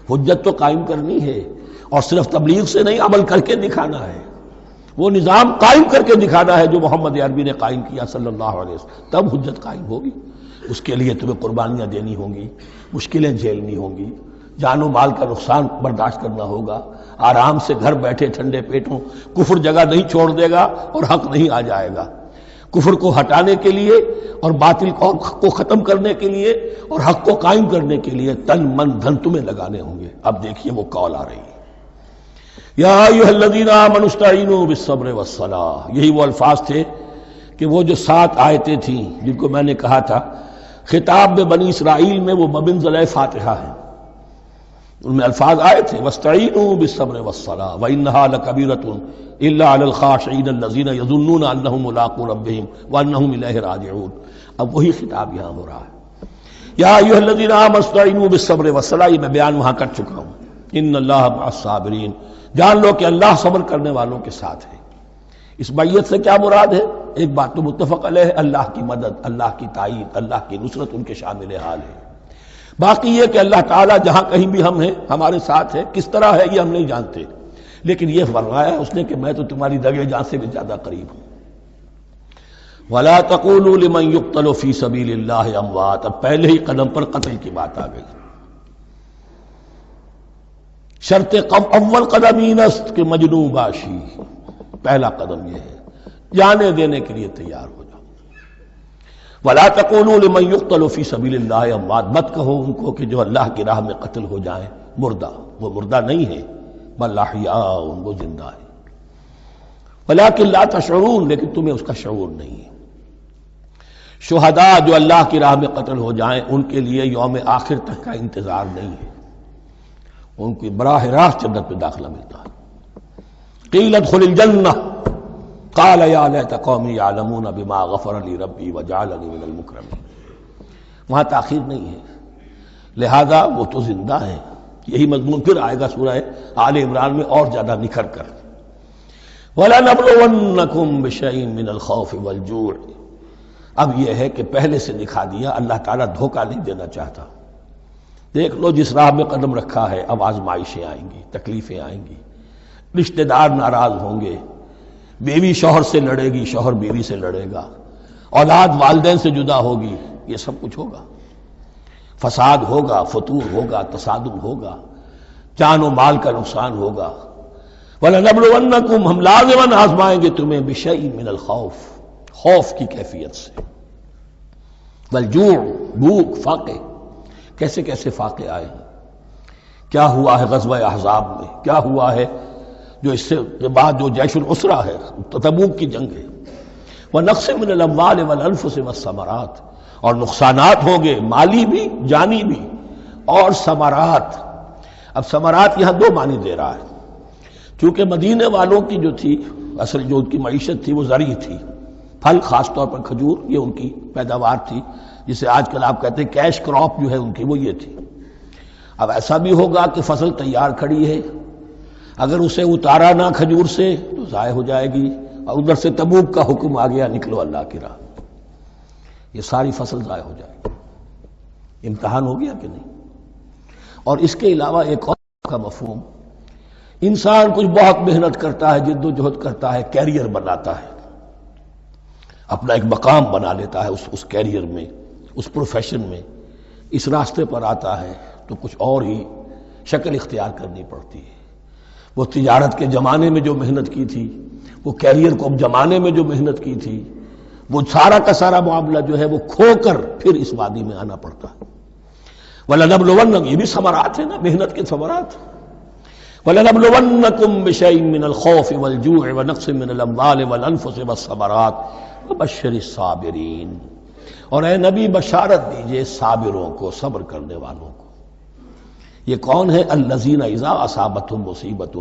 حجت تو قائم کرنی ہے، اور صرف تبلیغ سے نہیں عمل کر کے دکھانا ہے، وہ نظام قائم کر کے دکھانا ہے جو محمد عربی نے قائم کیا صلی اللہ علیہ وسلم، تب حجت قائم ہوگی۔ اس کے لیے تمہیں قربانیاں دینی ہوں گی، مشکلیں جھیلنی ہوں گی، جان و مال کا نقصان برداشت کرنا ہوگا، آرام سے گھر بیٹھے ٹھنڈے پیٹوں کفر جگہ نہیں چھوڑ دے گا اور حق نہیں آ جائے گا، کفر کو ہٹانے کے لیے اور باطل کو ختم کرنے کے لیے اور حق کو قائم کرنے کے لیے تن من دھن تمہیں لگانے ہوں گے۔ اب دیکھیے وہ قول آ رہی ہے، یا ایھا الذین آمنوا استعینوا بالصبر والصلاۃ، یہی وہ الفاظ تھے کہ وہ جو 7 آیتیں تھیں جن کو میں نے کہا تھا خطاب میں بنی اسرائیل میں وہ بمنزلہ فاتحہ ہیں، ان میں الفاظ آئے تھے واستعینوا بالصبر والصلاۃ وانھا لکبیرۃ الا علی الخاشعین الذین یظنون انہم ملاقو ربہم وانہم الیہ راجعون۔ اب وہی خطاب یہاں ہو رہا ہے، یا ایھا الذین آمنوا استعینوا بالصبر والصلاۃ، یہ میں بیان وہاں کر چکا ہوں، ان اللہ مع الصابرین، جان لو کہ اللہ صبر کرنے والوں کے ساتھ ہے۔ اس بیعت سے کیا مراد ہے؟ ایک بات تو متفق علیہ ہے، اللہ کی مدد، اللہ کی تائید، اللہ کی نصرت ان کے شامل حال ہے۔ باقی یہ کہ اللہ تعالیٰ جہاں کہیں بھی ہم ہیں ہمارے ساتھ ہے، کس طرح ہے یہ ہم نہیں جانتے، لیکن یہ فرمایا اس نے کہ میں تو تمہاری دگے جان سے بھی زیادہ قریب ہوں۔ وَلَا تَقُولُوا لِمَنْ يُقْتَلُ فِي سَبِيلِ اللَّهِ أَمْوَاتٌ، اب پہلے ہی قدم پر قتل کی بات آ گئی۔ شرط اول قدم ہی نست کہ مجنوں باشی، پہلا قدم یہ ہے جانے دینے کے لیے تیار ہو جاؤ۔ وَلَا تَقُولُوا لِمَنْ يُقْتَلُ فِي سَبِيلِ اللَّهِ أَمْوَاتٌ، مت کہو ان کو کہ جو اللہ کی راہ میں قتل ہو جائیں مردہ، وہ مردہ نہیں ہے، بل احیاء، وہ زندہ ہے، وَلَٰكِن لَا تَشْعُرُونَ، لیکن تمہیں اس کا شعور نہیں ہے۔ شہداء جو اللہ کی راہ میں قتل ہو جائیں ان کے لیے یوم آخر تک کا انتظار نہیں ہے، ان کی براہ راست جنت میں داخلہ ملتا ہے۔ قیل ادخل الجنہ قال یا لیت قومی یعلمون بما غفر لی ربی وجعلنی من المکرمین، وہاں تاخیر نہیں ہے، لہذا وہ تو زندہ ہیں۔ یہی مضمون پھر آئے گا سورہ آل عمران میں اور زیادہ نکھر کر، وَلَنَبْلُوَنَّكُمْ بِشَيْءٍ مِّنَ الْخَوْفِ وَالْجُوعِ۔ اب یہ ہے کہ پہلے سے دکھا دیا، اللہ تعالیٰ دھوکہ نہیں دینا چاہتا۔ دیکھ لو جس راہ میں قدم رکھا ہے اب آزمائشیں آئیں گی، تکلیفیں آئیں گی، رشتہ دار ناراض ہوں گے، بیوی شوہر سے لڑے گی، شوہر بیوی سے لڑے گا، اولاد والدین سے جدا ہوگی، یہ سب کچھ ہوگا، فساد ہوگا، فتور ہوگا، تصادم ہوگا، جان و مال کا نقصان ہوگا۔ وَلَنَبْلُوَنَّكُمْ، ہم لازماً آزمائیں گے تمہیں، بِشَيْءٍ مِّنَ الْخَوْفِ، خوف کی کیفیت سے، وَالْجُوعِ، بھوک، فاقے، کیسے کیسے فاقے آئے ہیں، کیا ہوا ہے غزوہ احزاب میں، کیا ہوا ہے جو اس سے بعد جو جیش العسرہ ہے، تبوک کی جنگ ہے، وَنَقْصٍ مِّنَ الْأَمْوَالِ وَالْأَنفُسِ وَالثَّمَرَاتِ، اور نقصانات ہوں گے مالی بھی جانی بھی، اور ثمرات۔ اب ثمرات یہاں دو معنی دے رہا ہے، چونکہ مدینے والوں کی جو تھی اصل جو ان کی معیشت تھی وہ زرعی تھی، پھل، خاص طور پر کھجور، یہ ان کی پیداوار تھی، جسے آج کل آپ کہتے ہیں کیش کراپ جو ہے ان کی، وہ یہ تھی۔ اب ایسا بھی ہوگا کہ فصل تیار کھڑی ہے، اگر اسے اتارا نہ کھجور سے تو ضائع ہو جائے گی، اور ادھر سے تبوک کا حکم آ گیا نکلو اللہ کی راہ، یہ ساری فصل ضائع ہو جائے گی۔ امتحان ہو گیا کہ نہیں؟ اور اس کے علاوہ ایک اور کا مفہوم، انسان کچھ بہت محنت کرتا ہے، جد و جہد کرتا ہے، کیریئر بناتا ہے، اپنا ایک مقام بنا لیتا ہے اس کیریئر میں، اس پروفیشن میں، اس راستے پر آتا ہے تو کچھ اور ہی شکل اختیار کرنی پڑتی ہے۔ وہ تجارت کے زمانے میں جو محنت کی تھی، وہ کیریئر کو جمانے میں جو محنت کی تھی، وہ سارا کا سارا معاملہ جو ہے وہ کھو کر پھر اس وادی میں آنا پڑتا ہے۔ وَلَنَبْلُوَنَّكُمْ، یہ بھی ثمرات ہیں نا، محنت کے ثمرات۔ وَلَنَبْلُوَنَّكُمْ بِشَيْءٍ مِّنَ الْخَوْفِ وَالْجُوعِ وَنَقْصٍ مِّنَ الْأَمْوَالِ وَالْأَنفُسِ وَالثَّمَرَاتِ وَبَشِّرِ الصَّابِرِينَ، اور اے نبی بشارت دیجئے صابروں کو، صبر کرنے والوں کو۔ یہ کون ہے؟ الذین اذا اصابتہم مصیبۃ،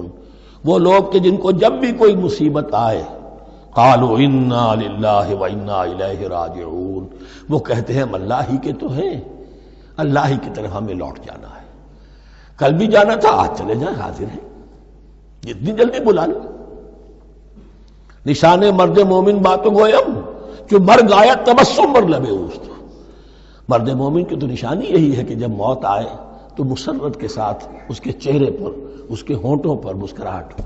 وہ لوگ کہ جن کو جب بھی کوئی مصیبت آئے، قالوا انا للہ وانا الیہ راجعون، وہ کہتے ہیں ہم اللہ ہی کے تو ہیں اللہ ہی کی طرف ہمیں لوٹ جانا ہے. کل بھی جانا تھا، آج چلے جائیں، حاضر ہیں، جتنی جلدی بلا لیں. نشان مرد مومن باتوں گویم جو مر گایا تبسم مر لبے اوست. مرد مومن کی تو نشانی یہی ہے کہ جب موت آئے تو مسرت کے ساتھ اس کے چہرے پر، اس کے ہونٹوں پر مسکراہٹ ہو.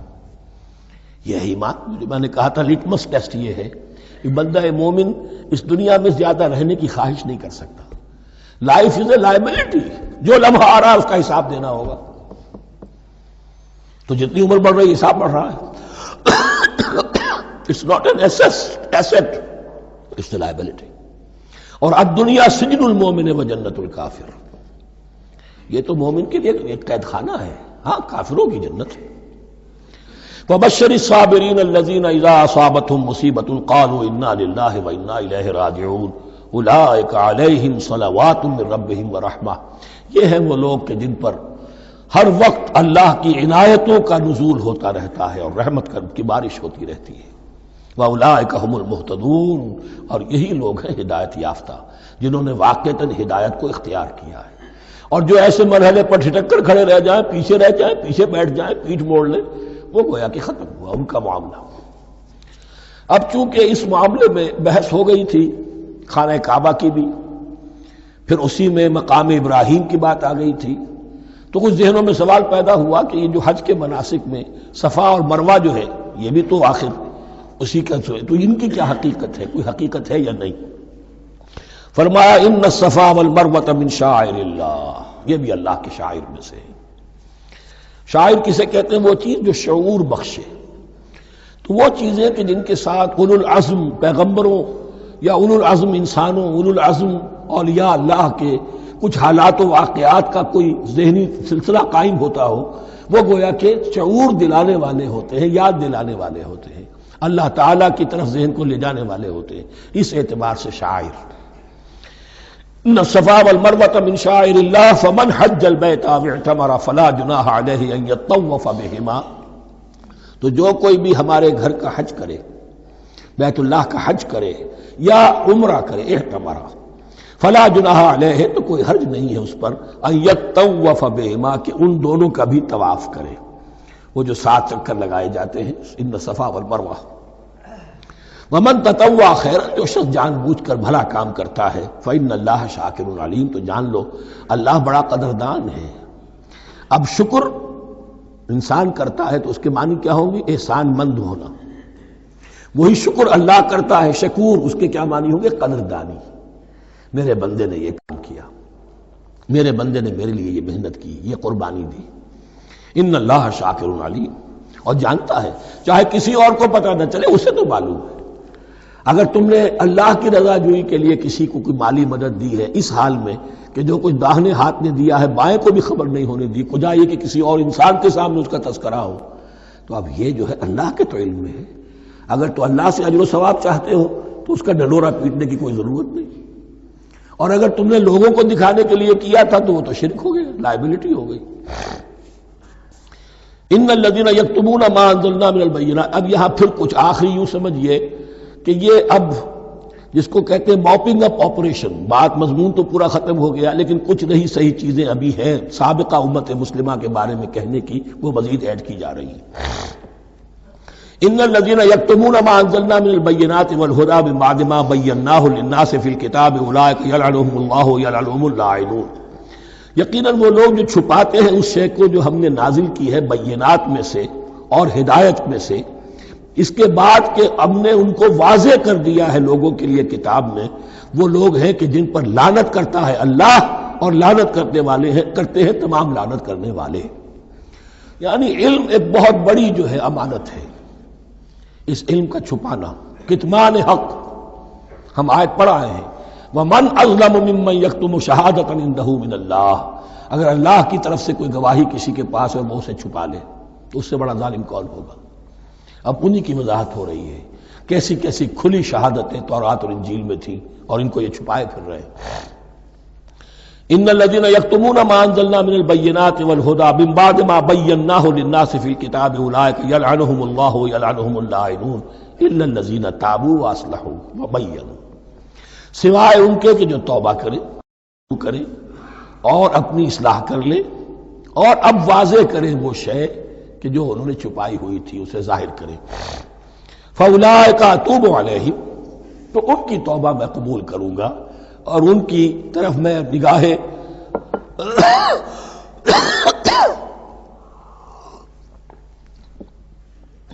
یہ ایمان جو میں نے کہا تھا لٹمس ٹیسٹ یہ ہے کہ بندہ مومن اس دنیا میں زیادہ رہنے کی خواہش نہیں کر سکتا. لائف از اے لائبلٹی، جو لمحہ آ رہا ہے اس کا حساب دینا ہوگا. تو جتنی عمر بڑھ رہی حساب بڑھ رہا ہے. It's not an asset, it's a liability. اور الدنیا سجن المومن و جنت الکافر، یہ تو مومن کے لیے ایک قید خانہ ہے، ہاں کافروں کی جنت ہے. وبشر الصابرین الذین اذا اصابتهم مصیبۃ قالوا انا للہ وانا الیہ راجعون اولئک علیہم صلوات من ربہم ورحمہ. یہ ہیں وہ لوگ کہ جن پر ہر وقت اللہ کی عنایتوں کا نزول ہوتا رہتا ہے اور رحمت کی بارش ہوتی رہتی ہے. وَأُولَٰئِكَ هُمُ الْمُهْتَدُونَ، اور یہی لوگ ہیں ہدایت یافتہ جنہوں نے واقعتاً ہدایت کو اختیار کیا ہے. اور جو ایسے مرحلے پر ٹھٹک کر کھڑے رہ جائیں، پیچھے رہ جائیں، پیچھے بیٹھ جائیں، پیٹھ موڑ لیں، وہ گویا کہ ختم ہوا ان کا معاملہ. اب چونکہ اس معاملے میں بحث ہو گئی تھی خانہ کعبہ کی بھی، پھر اسی میں مقام ابراہیم کی بات آ گئی تھی، تو کچھ ذہنوں میں سوال پیدا ہوا کہ یہ جو حج کے مناسک میں صفا اور مروہ جو ہے یہ بھی تو آخر اسی کا تو ان کی کیا حقیقت ہے، کوئی حقیقت ہے یا نہیں. فرمایا ان الصفا والمروہ من شعائر اللہ، یہ بھی اللہ کے شاعر میں سے ہے. شاعر کسے کہتے ہیں؟ وہ چیز جو شعور بخشے. تو وہ چیزیں کہ جن کے ساتھ اولو العزم پیغمبروں یا اولو العزم انسانوں، اولو العزم اولیاء اللہ کے کچھ حالات و واقعات کا کوئی ذہنی سلسلہ قائم ہوتا ہو، وہ گویا کہ شعور دلانے والے ہوتے ہیں، یاد دلانے والے ہوتے ہیں، اللہ تعالیٰ کی طرف ذہن کو لے جانے والے ہوتے ہیں. اس اعتبار سے شاعر. ان الصفا والمروہ من شعائر اللہ فمن حج البیت او اعتمر فلا جناح علیہ ان یطوف بہما. تو جو کوئی بھی ہمارے گھر کا حج کرے، بیت اللہ کا حج کرے یا عمرہ کرے، اعتمر، فلا جناح علیہ، تو کوئی حرج نہیں ہے اس پر، ان یطوف بہما، کہ ان دونوں کا بھی طواف کرے. وہ جو 7 چکر لگائے جاتے ہیں، ان الصفا والمروہ. ومن تطوع خیرا، جو شخص جان بوجھ کر بھلا کام کرتا ہے، فإن اللہ شاکر علیم، تو جان لو اللہ بڑا قدردان ہے. اب شکر انسان کرتا ہے تو اس کے معنی کیا ہوں گے؟ احسان مند ہونا. وہی شکر اللہ کرتا ہے شکور، اس کے کیا معنی ہوں گے؟ قدردانی. میرے بندے نے یہ کام کیا، میرے بندے نے میرے لیے یہ محنت کی، یہ قربانی دی. ان اللہ شاکر علیم، اور جانتا ہے، چاہے کسی اور کو پتہ نہ چلے اسے تو معلوم ہے. اگر تم نے اللہ کی رضا جوئی کے لیے کسی کو کوئی مالی مدد دی ہے اس حال میں کہ جو کچھ داہنے ہاتھ نے دیا ہے بائیں کو بھی خبر نہیں ہونے دی، خدا یہ کہ کسی اور انسان کے سامنے اس کا تذکرہ ہو، تو اب یہ جو ہے اللہ کے تو علم میں ہے. اگر تو اللہ سے اجر و ثواب چاہتے ہو تو اس کا ڈنڈورا پیٹنے کی کوئی ضرورت نہیں. اور اگر تم نے لوگوں کو دکھانے کے لیے کیا تھا تو وہ تو شرک ہو گیا، لائبلٹی ہو گئی. ان الذین یکتمون ما انزلنا من البینات. اب یہاں پھر کچھ آخری یوں سمجھیے کہ یہ اب جس کو کہتے ہیں موپنگ اپ آپریشن، بات مضمون تو پورا ختم ہو گیا لیکن کچھ نہیں صحیح چیزیں ابھی ہیں سابقہ امت مسلمہ کے بارے میں کہنے کی، وہ مزید ایڈ کی جا رہی ہیں. ان الذین یکتمون ما انزلنا من البینات والہدی من بعد ما بیناہ للناس فی الکتاب اولئک یلعنهم اللہ یلعنهم اللاعنون. یقیناً وہ لوگ جو چھپاتے ہیں اس شے کو جو ہم نے نازل کی ہے بینات میں سے اور ہدایت میں سے، اس کے بعد کہ ہم نے ان کو واضح کر دیا ہے لوگوں کے لیے کتاب میں، وہ لوگ ہیں کہ جن پر لعنت کرتا ہے اللہ، اور لعنت کرنے والے ہیں، کرتے ہیں تمام لعنت کرنے والے. یعنی علم ایک بہت بڑی جو ہے امانت ہے، اس علم کا چھپانا، کتمان حق. ہم آیت پڑھ آئے ہیں وَمَنْ أَظْلَمُ مِمَّنْ يَكْتُمُ شَهَادَةً عِنْدَهُ مِنَ اللَّهِ. اگر اللہ کی طرف سے کوئی گواہی کسی کے پاس ہے وہ اسے چھپا لے تو اس سے بڑا ظالم کون ہوگا. اب انہی کی وضاحت ہو رہی ہے، کیسی کیسی کھلی شہادتیں تورات اور انجیل میں تھیں اور ان کو یہ چھپائے پھر رہے. ان الذين يكتمون ما انزلنا من البينات والهدى من بعد ما بيناه للناس في الكتاب اولئك يلعنهم الله ويلعنهم اللاعنون الا الذين تابوا واصلحوا وبينوا. سوائے ان کے کہ جو توبہ کریں اور اپنی اصلاح کر لیں اور اب واضح کریں وہ شے کہ جو انہوں نے چھپائی ہوئی تھی اسے ظاہر کریں. فَأُولَٰئِکَ أَتُوبُ عَلَیْہِمْ، تو ان کی توبہ میں قبول کروں گا اور ان کی طرف میں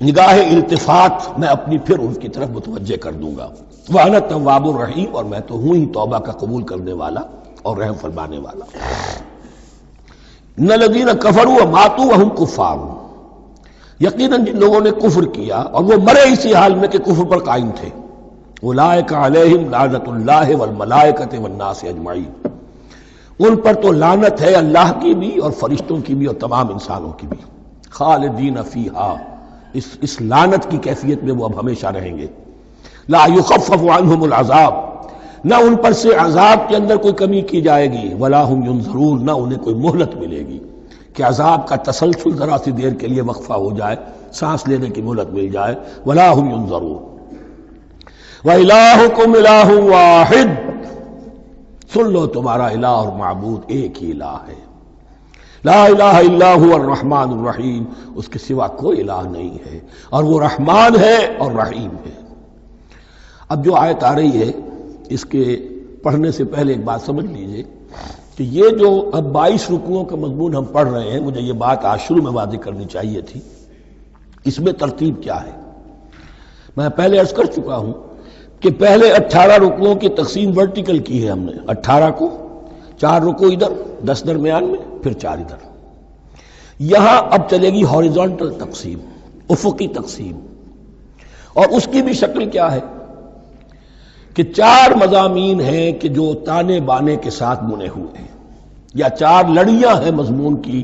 نگاہ التفات میں اپنی پھر ان کی طرف متوجہ کر دوں گا. وَأَنَا التَّوَّابُ الرَّحِيمُ، اور میں تو ہوں ہی توبہ کا قبول کرنے والا اور رحم فرمانے والا. اِنَّ الَّذِينَ كَفَرُوا وَمَاتُوا وَهُمْ كُفَّارٌ، یقیناً جن لوگوں نے کفر کیا اور وہ مرے اسی حال میں کہ کفر پر قائم تھے، اولئک علیہم لعنۃ اللہ والملائکۃ والناس اجمعین، ان پر تو لعنت ہے اللہ کی بھی اور فرشتوں کی بھی اور تمام انسانوں کی بھی. خالدین فیہا، اس لعنت کی کیفیت میں وہ اب ہمیشہ رہیں گے. لا یخفف عنہم العذاب، نہ ان پر سے عذاب کے اندر کوئی کمی کی جائے گی. ولا ہم ینظرون، نہ انہیں کوئی مہلت ملے گی کہ عذاب کا تسلسل ذرا سی دیر کے لیے وقفہ ہو جائے، سانس لینے کی مہلت مل جائے. ولا ہم ینظرون. وَإِلَٰهُكُمْ إِلَٰهٌ وَاحِدٌ، سن لو تمہارا الہ اور معبود ایک ہی الہ ہے. لا الہ الا هو الرحمن الرحیم، اس کے سوا کوئی الہ نہیں ہے اور وہ رحمان ہے اور رحیم ہے. اب جو آیت آ رہی ہے اس کے پڑھنے سے پہلے ایک بات سمجھ لیجئے کہ یہ جو اب 22 رکوعوں کا مضمون ہم پڑھ رہے ہیں، مجھے یہ بات آج شروع میں واضح کرنی چاہیے تھی. اس میں ترتیب کیا ہے؟ میں پہلے عرض کر چکا ہوں کہ پہلے 18 رکوعوں کی تقسیم ورٹیکل کی ہے ہم نے. 18 کو 4 رکوع ادھر، 10 درمیان میں، پھر 4 ادھر. یہاں اب چلے گی ہاریزونٹل تقسیم، افقی تقسیم. اور اس کی بھی شکل کیا ہے کہ 4 مضامین ہیں کہ جو تانے بانے کے ساتھ بنے ہوئے ہیں، یا 4 لڑیاں ہیں مضمون کی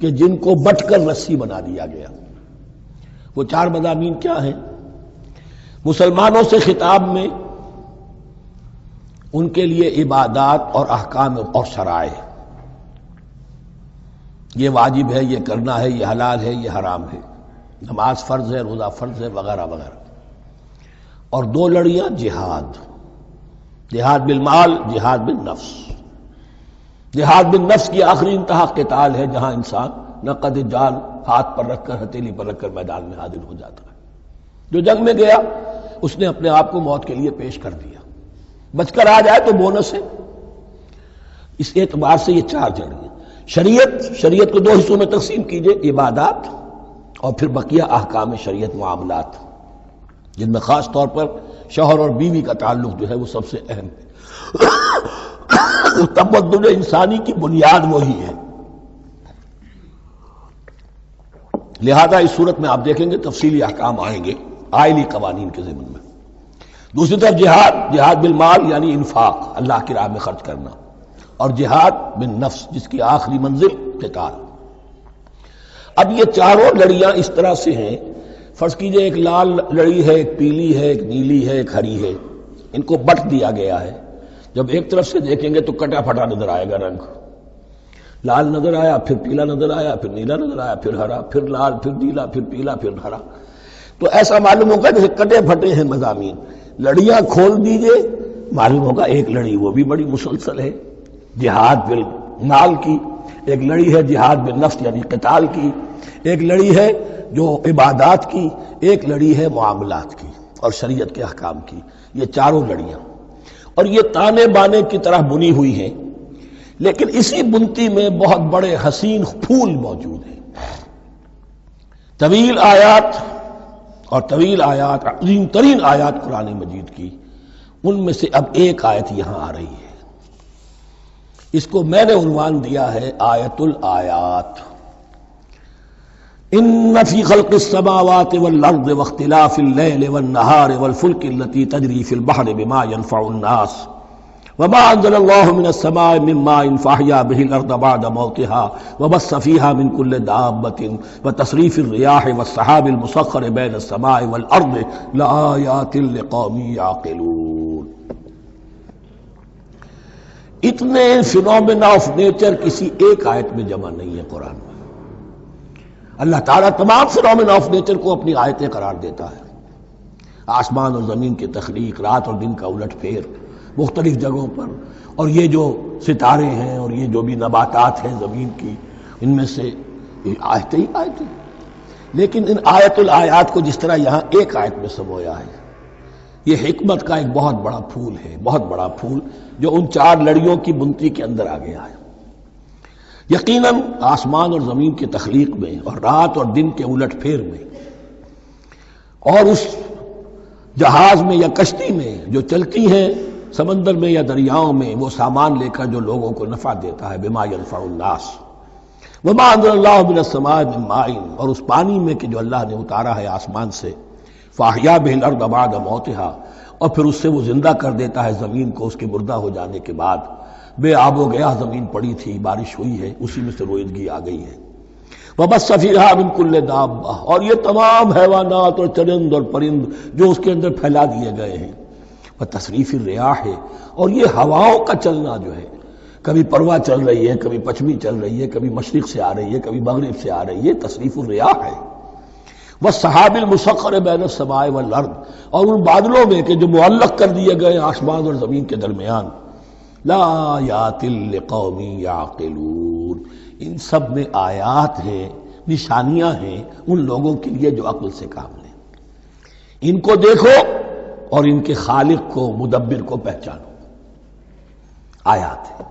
کہ جن کو بٹ کر رسی بنا دیا گیا. وہ 4 مضامین کیا ہیں؟ مسلمانوں سے خطاب میں ان کے لیے عبادات اور احکام اور شرائع، یہ واجب ہے، یہ کرنا ہے، یہ حلال ہے، یہ حرام ہے، نماز فرض ہے، روزہ فرض ہے، وغیرہ وغیرہ. اور 2 لڑیاں جہاد، جہاد بالمال، جہاد بالنفس. جہاد بالنفس کی آخری انتہا قتال ہے، جہاں انسان نقد جان ہاتھ پر رکھ کر، ہتھیلی پر رکھ کر میدان میں حاضر ہو جاتا ہے. جو جنگ میں گیا اس نے اپنے آپ کو موت کے لیے پیش کر دیا، بچ کر آ جائے تو بونس ہے. اس اعتبار سے یہ 4 جڑیں. شریعت کو 2 حصوں میں تقسیم کیجئے، عبادات اور پھر بقیہ احکام شریعت، معاملات، جن میں خاص طور پر شوہر اور بیوی کا تعلق جو ہے وہ سب سے اہم ہے. تمدن انسانی کی بنیاد وہی ہے. لہذا اس صورت میں آپ دیکھیں گے تفصیلی احکام آئیں گے آئلی قوانین کے ضمن میں. دوسری طرف جہاد بالمال یعنی انفاق، اللہ کی راہ میں خرچ کرنا، اور جہاد بالنفس جس کی آخری منزل قتال. اب یہ 4 لڑیاں اس طرح سے ہیں، فرض کیجئے ایک لال لڑی ہے، ایک پیلی ہے، ایک نیلی ہے، ایک ہری ہے. ان کو بٹ دیا گیا ہے. جب ایک طرف سے دیکھیں گے تو کٹا پھٹا نظر آئے گا رنگ. لال نظر آیا، پھر پیلا نظر آیا، پھر نیلا نظر آیا، پھر ہرا، پھر لال، پھر نیلا، پھر پیلا، پھر ہرا. تو ایسا معلوم ہوگا جیسے کٹے پھٹے ہیں مضامین. لڑیاں کھول دیجئے، معلوم ہوگا ایک لڑی وہ بھی بڑی مسلسل ہے، جہاد بالمال کی. ایک لڑی ہے جہاد بالنفس یعنی قتال کی. ایک لڑی ہے جو عبادات کی. ایک لڑی ہے معاملات کی اور شریعت کے احکام کی. یہ 4 لڑیاں، اور یہ تانے بانے کی طرح بنی ہوئی ہیں، لیکن اسی بنتی میں بہت بڑے حسین پھول موجود ہیں. طویل آیات، عظیم ترین آیات قرآن مجید کی. ان میں سے اب ایک آیت یہاں آ رہی ہے. اس کو میں نے عنوان دیا ہے آیت الآیات. ان فی خلق السماوات والارض واختلاف اللیل والنہار والفلک التي تجری فی البحر بما ينفع الناس وما انزل الله من السماء من ماء فاحیا به الارض بعد موتها وبث فيها من كل دابة وتصريف الرياح والسحاب المسخر بين السماء والارض لآیات لقوم يعقلون. اتنے فینومینا آف نیچر کسی ایک آیت میں جمع نہیں ہے قرآن میں. اللہ تعالیٰ تمام فینومینا آف نیچر کو اپنی آیتیں قرار دیتا ہے. آسمان اور زمین کی تخلیق، رات اور دن کا الٹ پھیر، مختلف جگہوں پر، اور یہ جو ستارے ہیں اور یہ جو بھی نباتات ہیں زمین کی، ان میں سے آیتیں ہی آیتیں. لیکن ان آیت الآیات کو جس طرح یہاں ایک آیت میں سمویا ہے، یہ حکمت کا ایک بہت بڑا پھول ہے، بہت بڑا پھول جو ان 4 لڑیوں کی بنتی کے اندر آ گیا ہے. یقیناً آسمان اور زمین کی تخلیق میں اور رات اور دن کے الٹ پھیر میں اور اس جہاز میں یا کشتی میں جو چلتی ہیں سمندر میں یا دریاؤں میں، وہ سامان لے کر جو لوگوں کو نفع دیتا ہے، بما ينفع الناس وما انزل اللہ من السماء من ماء، اور اس پانی میں کہ جو اللہ نے اتارا ہے آسمان سے، فاحیا به الارض بعد موتها، اور پھر اس سے وہ زندہ کر دیتا ہے زمین کو اس کے مردہ ہو جانے کے بعد. بے آب و گیا زمین پڑی تھی، بارش ہوئی ہے، اسی میں سے روئیدگی آ گئی ہے. وبث فیہا من کل دابہ، اور یہ تمام حیوانات اور چرند اور پرند جو اس کے اندر پھیلا دیے گئے ہیں. وتصریف الریاح، اور یہ ہواؤں کا چلنا جو ہے، کبھی پروا چل رہی ہے، کبھی پچھمی چل رہی ہے، کبھی مشرق سے آ رہی ہے، کبھی مغرب سے آ رہی ہے، تصریف الریاح ہے. والسحاب المسخر بین السماء والارض، اور ان بادلوں میں کہ جو معلق کر دیے گئے آسمان اور زمین کے درمیان. لآیات لقوم یعقلون، ان سب میں آیات ہیں، نشانیاں ہیں ان لوگوں کے لیے جو عقل سے کام لیں. ان کو دیکھو اور ان کے خالق کو، مدبر کو پہچانو. آیات ہیں،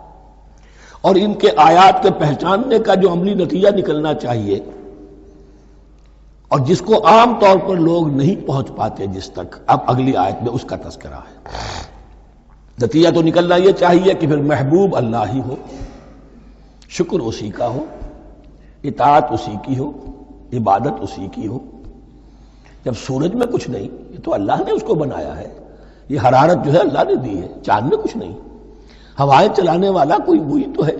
اور ان کے آیات کے پہچاننے کا جو عملی نتیجہ نکلنا چاہیے، اور جس کو عام طور پر لوگ نہیں پہنچ پاتے جس تک، اب اگلی آیت میں اس کا تذکرہ ہے. نتیجہ تو نکلنا یہ چاہیے کہ پھر محبوب اللہ ہی ہو، شکر اسی کا ہو، اطاعت اسی کی ہو، عبادت اسی کی ہو. جب سورج میں کچھ نہیں، یہ تو اللہ نے اس کو بنایا ہے، یہ حرارت جو ہے اللہ نے دی ہے، چاند میں کچھ نہیں، ہوائیں چلانے والا کوئی وہی تو ہے.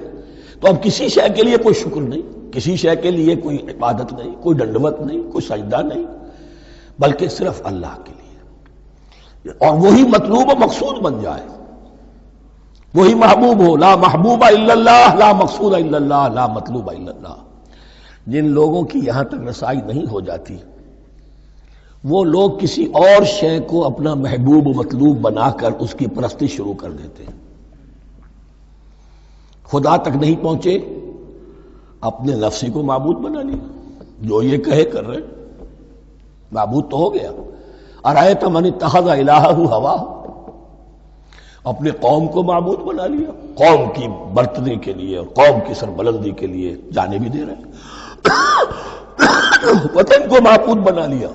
تو اب کسی شے کے لیے کوئی شکر نہیں، کسی شے کے لیے کوئی عبادت نہیں، کوئی ڈنڈوت نہیں، کوئی سجدہ نہیں، بلکہ صرف اللہ کے لیے. اور وہی مطلوب و مقصود بن جائے، وہی محبوب ہو. لا محبوب الا اللہ، لا مقصود الا اللہ، لا مطلوب الا اللہ. جن لوگوں کی یہاں تک رسائی نہیں ہو جاتی، وہ لوگ کسی اور شے کو اپنا محبوب و مطلوب بنا کر اس کی پرستی شروع کر دیتے ہیں. خدا تک نہیں پہنچے، اپنے نفسی کو معبود بنا لیا، جو یہ کہے کر رہے، معبود تو ہو گیا. ارأیت من اتخذ الہہ ہواہ، اپنے قوم کو معبود بنا لیا، قوم کی برتری کے لیے اور قوم کی سربلندی کے لیے جانے بھی دے رہے ہیں. وطن کو معبود بنا لیا.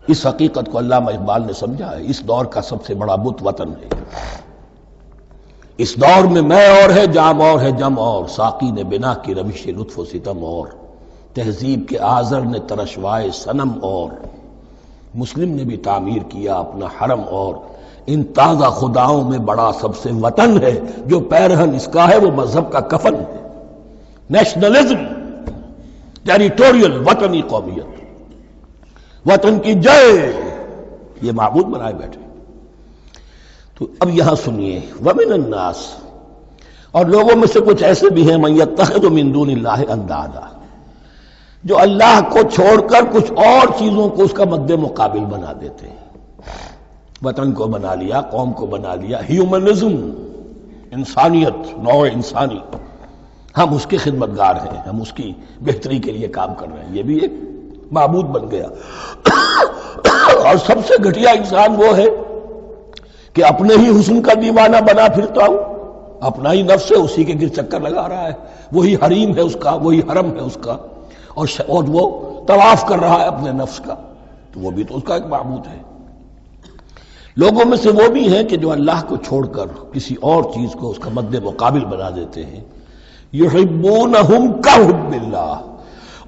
اس حقیقت کو علامہ اقبال نے سمجھا ہے، اس دور کا سب سے بڑا بت وطن ہے. اس دور میں میں اور ہے، جام اور ہے، جم اور، ساقی نے بنا کی روش لطف و ستم اور، تہذیب کے آزر نے ترشوائے صنم اور، مسلم نے بھی تعمیر کیا اپنا حرم اور، ان تازہ خداؤں میں بڑا سب سے وطن ہے، جو پیرہن اس کا ہے وہ مذہب کا کفن ہے. نیشنلزم، ٹیریٹوریل، وطنی قومیت، وطن کی جے، یہ معبود بنائے بیٹھے. تو اب یہاں سنیے، ومن الناس، اور لوگوں میں سے کچھ ایسے بھی ہیں، من یتخذ من دون اللہ اندادا، جو اللہ کو چھوڑ کر کچھ اور چیزوں کو اس کا مد مقابل بنا دیتے ہیں. وطن کو بنا لیا، قوم کو بنا لیا، ہیومنزم، انسانیت، نوع انسانی، ہم اس کے خدمتگار ہیں، ہم اس کی بہتری کے لیے کام کر رہے ہیں، یہ بھی ایک معبود بن گیا. اور سب سے گھٹیا انسان وہ ہے کہ اپنے ہی حسن کا دیوانہ بنا پھرتا ہوں، اپنا ہی نفس ہے، اسی کے گر چکر لگا رہا ہے، وہی حریم ہے اس کا، وہی حرم ہے اس کا، اور وہ طواف کر رہا ہے اپنے نفس کا، تو وہ بھی تو اس کا ایک معبود ہے. لوگوں میں سے وہ بھی ہیں کہ جو اللہ کو چھوڑ کر کسی اور چیز کو اس کا مد مقابل بنا دیتے ہیں. یحبونہم کحب اللہ،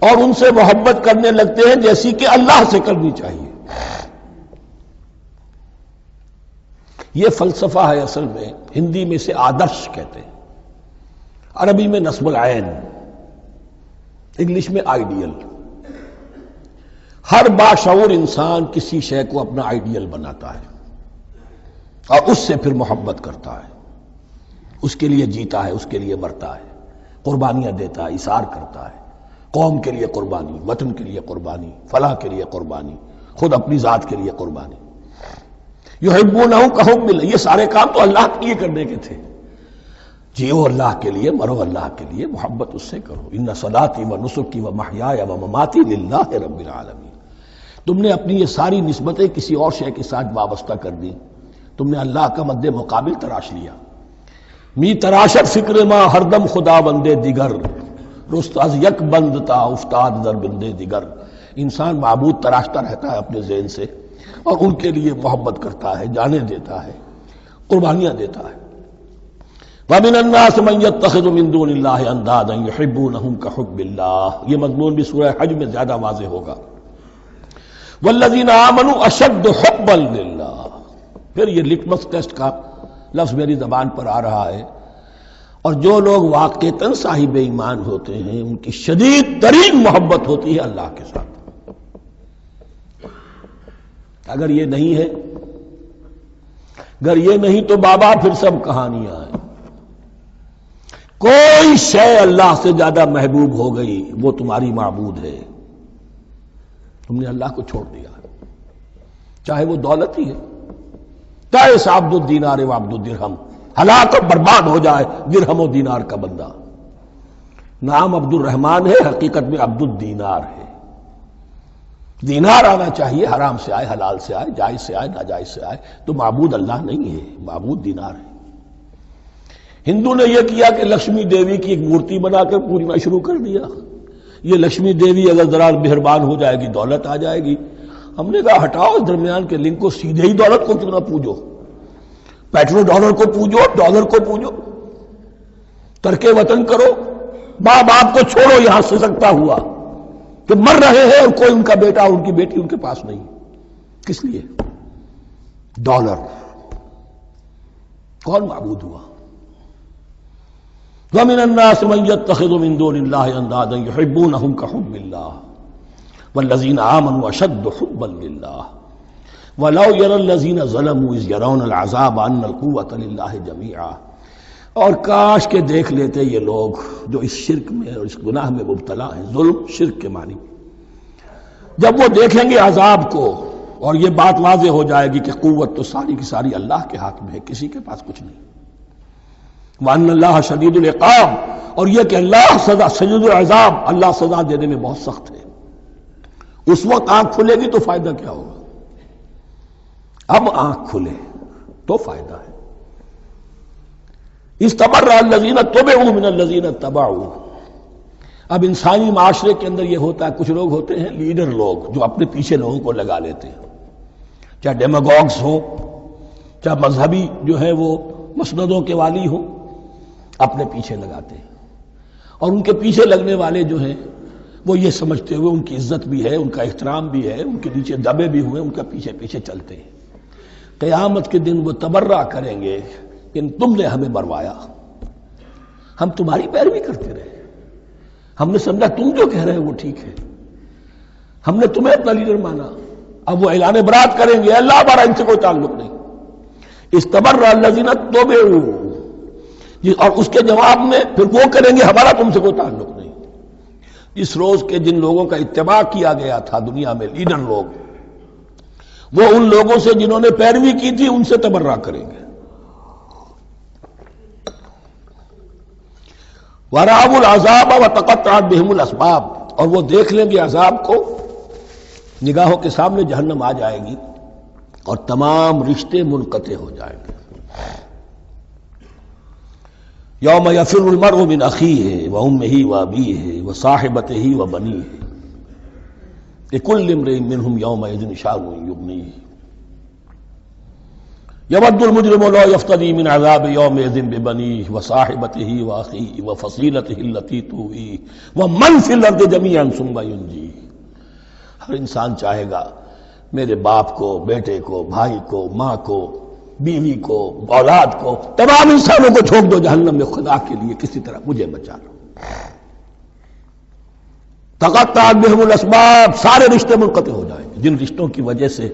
اور ان سے محبت کرنے لگتے ہیں جیسی کہ اللہ سے کرنی چاہیے. یہ فلسفہ ہے اصل میں، ہندی میں سے آدرش کہتے ہیں، عربی میں نصب العین، انگلش میں آئیڈیل. ہر باشعور انسان کسی شے کو اپنا آئیڈیل بناتا ہے اور اس سے پھر محبت کرتا ہے، اس کے لیے جیتا ہے، اس کے لیے مرتا ہے، قربانیاں دیتا ہے، اثار کرتا ہے. قوم کے لیے قربانی، وطن کے لیے قربانی، فلاح کے لیے قربانی، خود اپنی ذات کے لیے قربانی. یحبونہم کحب اللہ، یہ سارے کام تو اللہ کے لیے کرنے کے تھے. جیو اللہ کے لیے، مرو اللہ کے لیے، محبت اس سے کرو. ان صلاتی و نسکی و محیای و مماتی للہ رب العالمین. تم نے اپنی یہ ساری نسبتیں کسی اور شے کے ساتھ وابستہ کر دی، تم نے اللہ کا مد مقابل تراش لیا. می تراشت فکر ما ہر دم خدا بندے دیگر، رست از یک بند تا افتاد در بندے دیگر. انسان معبود تراشتا رہتا ہے اپنے ذہن سے اور ان کے لیے محبت کرتا ہے، جانیں دیتا ہے، قربانیاں دیتا ہے. وَمِنَ النَّاسِ مَن يَتَّخِذُ مِن دُونِ اللَّهِ أَندَادًا يُحِبُّونَهُمْ كَحُبِّ اللَّهِ. یہ مضمون بھی سورہ حج میں زیادہ واضح ہوگا. وَالَّذِينَ آمَنُوا أَشَدُّ حُبًّا لِلَّهِ. پھر یہ لٹمس ٹیسٹ کا لفظ میری زبان پر آ رہا ہے. اور جو لوگ واقعتاً صاحب ایمان ہوتے ہیں ان کی شدید ترین محبت ہوتی ہے اللہ کے ساتھ. اگر یہ نہیں ہے، اگر یہ نہیں تو بابا پھر سب کہانیاں ہیں. کوئی شے اللہ سے زیادہ محبوب ہو گئی وہ تمہاری معبود ہے. تم نے اللہ کو چھوڑ دیا، چاہے وہ دولت ہی ہے. تعس عبد الدینار و عبد الدرہم، ہلاک اور برباد ہو جائے درہم و دینار کا بندہ. نام عبد الرحمن ہے، حقیقت میں عبد الدینار ہے. دینار آنا چاہیے، حرام سے آئے، حلال سے آئے، جائز سے آئے، ناجائز سے آئے. تو معبود اللہ نہیں ہے، معبود دینار ہے. ہندو نے یہ کیا کہ لکشمی دیوی کی ایک مورتی بنا کر پوجنا شروع کر دیا. یہ لکشمی دیوی اگر ذرا مہربان ہو جائے گی دولت آ جائے گی. ہم نے کہا ہٹاؤ اس درمیان کے لنک کو، سیدھے ہی دولت کو کیوں نہ پوجو. پیٹرو ڈالر کو پوجو، ڈالر کو پوجو. ترک وطن کرو، ماں باپ کو چھوڑو یہاں سے سکتا ہوا کہ مر رہے ہیں اور کوئی ان کا بیٹا اور ان کی بیٹی ان کے پاس نہیں. کس لیے؟ ڈالر. کون معبود ہوا؟ وَمِنَ النَّاسِ مَن يَتَّخِذُ مِن دُونِ اللَّهِ أَندَادًا يُحِبُّونَهُمْ كَحُبِّ اللَّهِ وَالَّذِينَ آمَنُوا أَشَدُّ حُبًّا لِلَّهِ وَلَوْ يَرَى الَّذِينَ ظَلَمُوا إِذْ يَرَوْنَ الْعَذَابَ أَنَّ الْقُوَّةَ لِلَّهِ جَمِيعًا. اور کاش کہ دیکھ لیتے یہ لوگ جو اس شرک میں اور اس گناہ میں مبتلا ہیں، ظلم شرک کے معنی، جب وہ دیکھیں گے عذاب کو اور یہ بات واضح ہو جائے گی کہ قوت تو ساری کی ساری اللہ کے ہاتھ میں ہے، کسی کے پاس کچھ نہیں. وَأَنَّ اللَّهَ شَدِيدُ الْعِقَابِ، اور یہ کہ اللہ سزا شدید العذاب، اللہ سزا دینے میں بہت سخت ہے. اس وقت آنکھ کھلے گی تو فائدہ کیا ہوگا؟ اب آنکھ کھلے تو فائدہ ہے. اِسْتَبَرَّأَ الَّذِينَ اتُّبِعُوا مِنَ الَّذِينَ اتَّبَعُوا. اب انسانی معاشرے کے اندر یہ ہوتا ہے، کچھ لوگ ہوتے ہیں لیڈر لوگ جو اپنے پیچھے لوگوں کو لگا لیتے ہیں، چاہے ڈیماگوگز ہو، چاہے مذہبی جو ہے وہ مسندوں کے والی ہو، اپنے پیچھے لگاتے ہیں. اور ان کے پیچھے لگنے والے جو ہیں وہ یہ سمجھتے ہوئے ان کی عزت بھی ہے، ان کا احترام بھی ہے، ان کے نیچے دبے بھی ہوئے، ان کا پیچھے پیچھے چلتے ہیں. قیامت کے دن وہ تبرہ کریں گے کہ تم نے ہمیں مروایا، ہم تمہاری پیروی کرتے رہے، ہم نے سمجھا تم جو کہہ رہے ہیں وہ ٹھیک ہے، ہم نے تمہیں اپنا لیڈر مانا. اب وہ اعلان برات کریں گے، اللہ ہمارا ان سے کوئی تعلق نہیں. استبرأ الذین اتبعوا، اور اس کے جواب میں پھر وہ کریں گے ہمارا تم سے کوئی تعلق نہیں. اس روز کے جن لوگوں کا اتباع کیا گیا تھا دنیا میں، لیڈر لوگ، وہ ان لوگوں سے جنہوں نے پیروی کی تھی ان سے تبرہ کریں گے. وَرَأَوُا الْعَذَابَ وَتَقَطَّعَتْ بِهِمُ الْأَسْبَابُ، اور وہ دیکھ لیں گے عذاب کو، نگاہوں کے سامنے جہنم آ جائے گی اور تمام رشتے منقطع ہو جائیں گے. یوم یفر المرء من اخیہ وامہ وابیہ وصاحبتہ وبنیہ لکل امرئ منہم یومئذ شأن یغنیہ یود المجرم لو یفتدی من عذاب یومئذ ببنیہ وصاحبتہ واخیہ وفصیلتہ التی تؤویہ ومن فی الارض جمیعا ثم ینجیہ. ہر انسان چاہے گا میرے باپ کو، بیٹے کو، بھائی کو، ماں کو، بیوی کو، اولاد کو، تمام انسانوں کو چھوڑ دو جہنم میں، خدا کے لیے کسی طرح مجھے بچا لو. تقطعت بہم الاسباب، سارے رشتے منقطع ہو جائیں گے جن رشتوں کی وجہ سے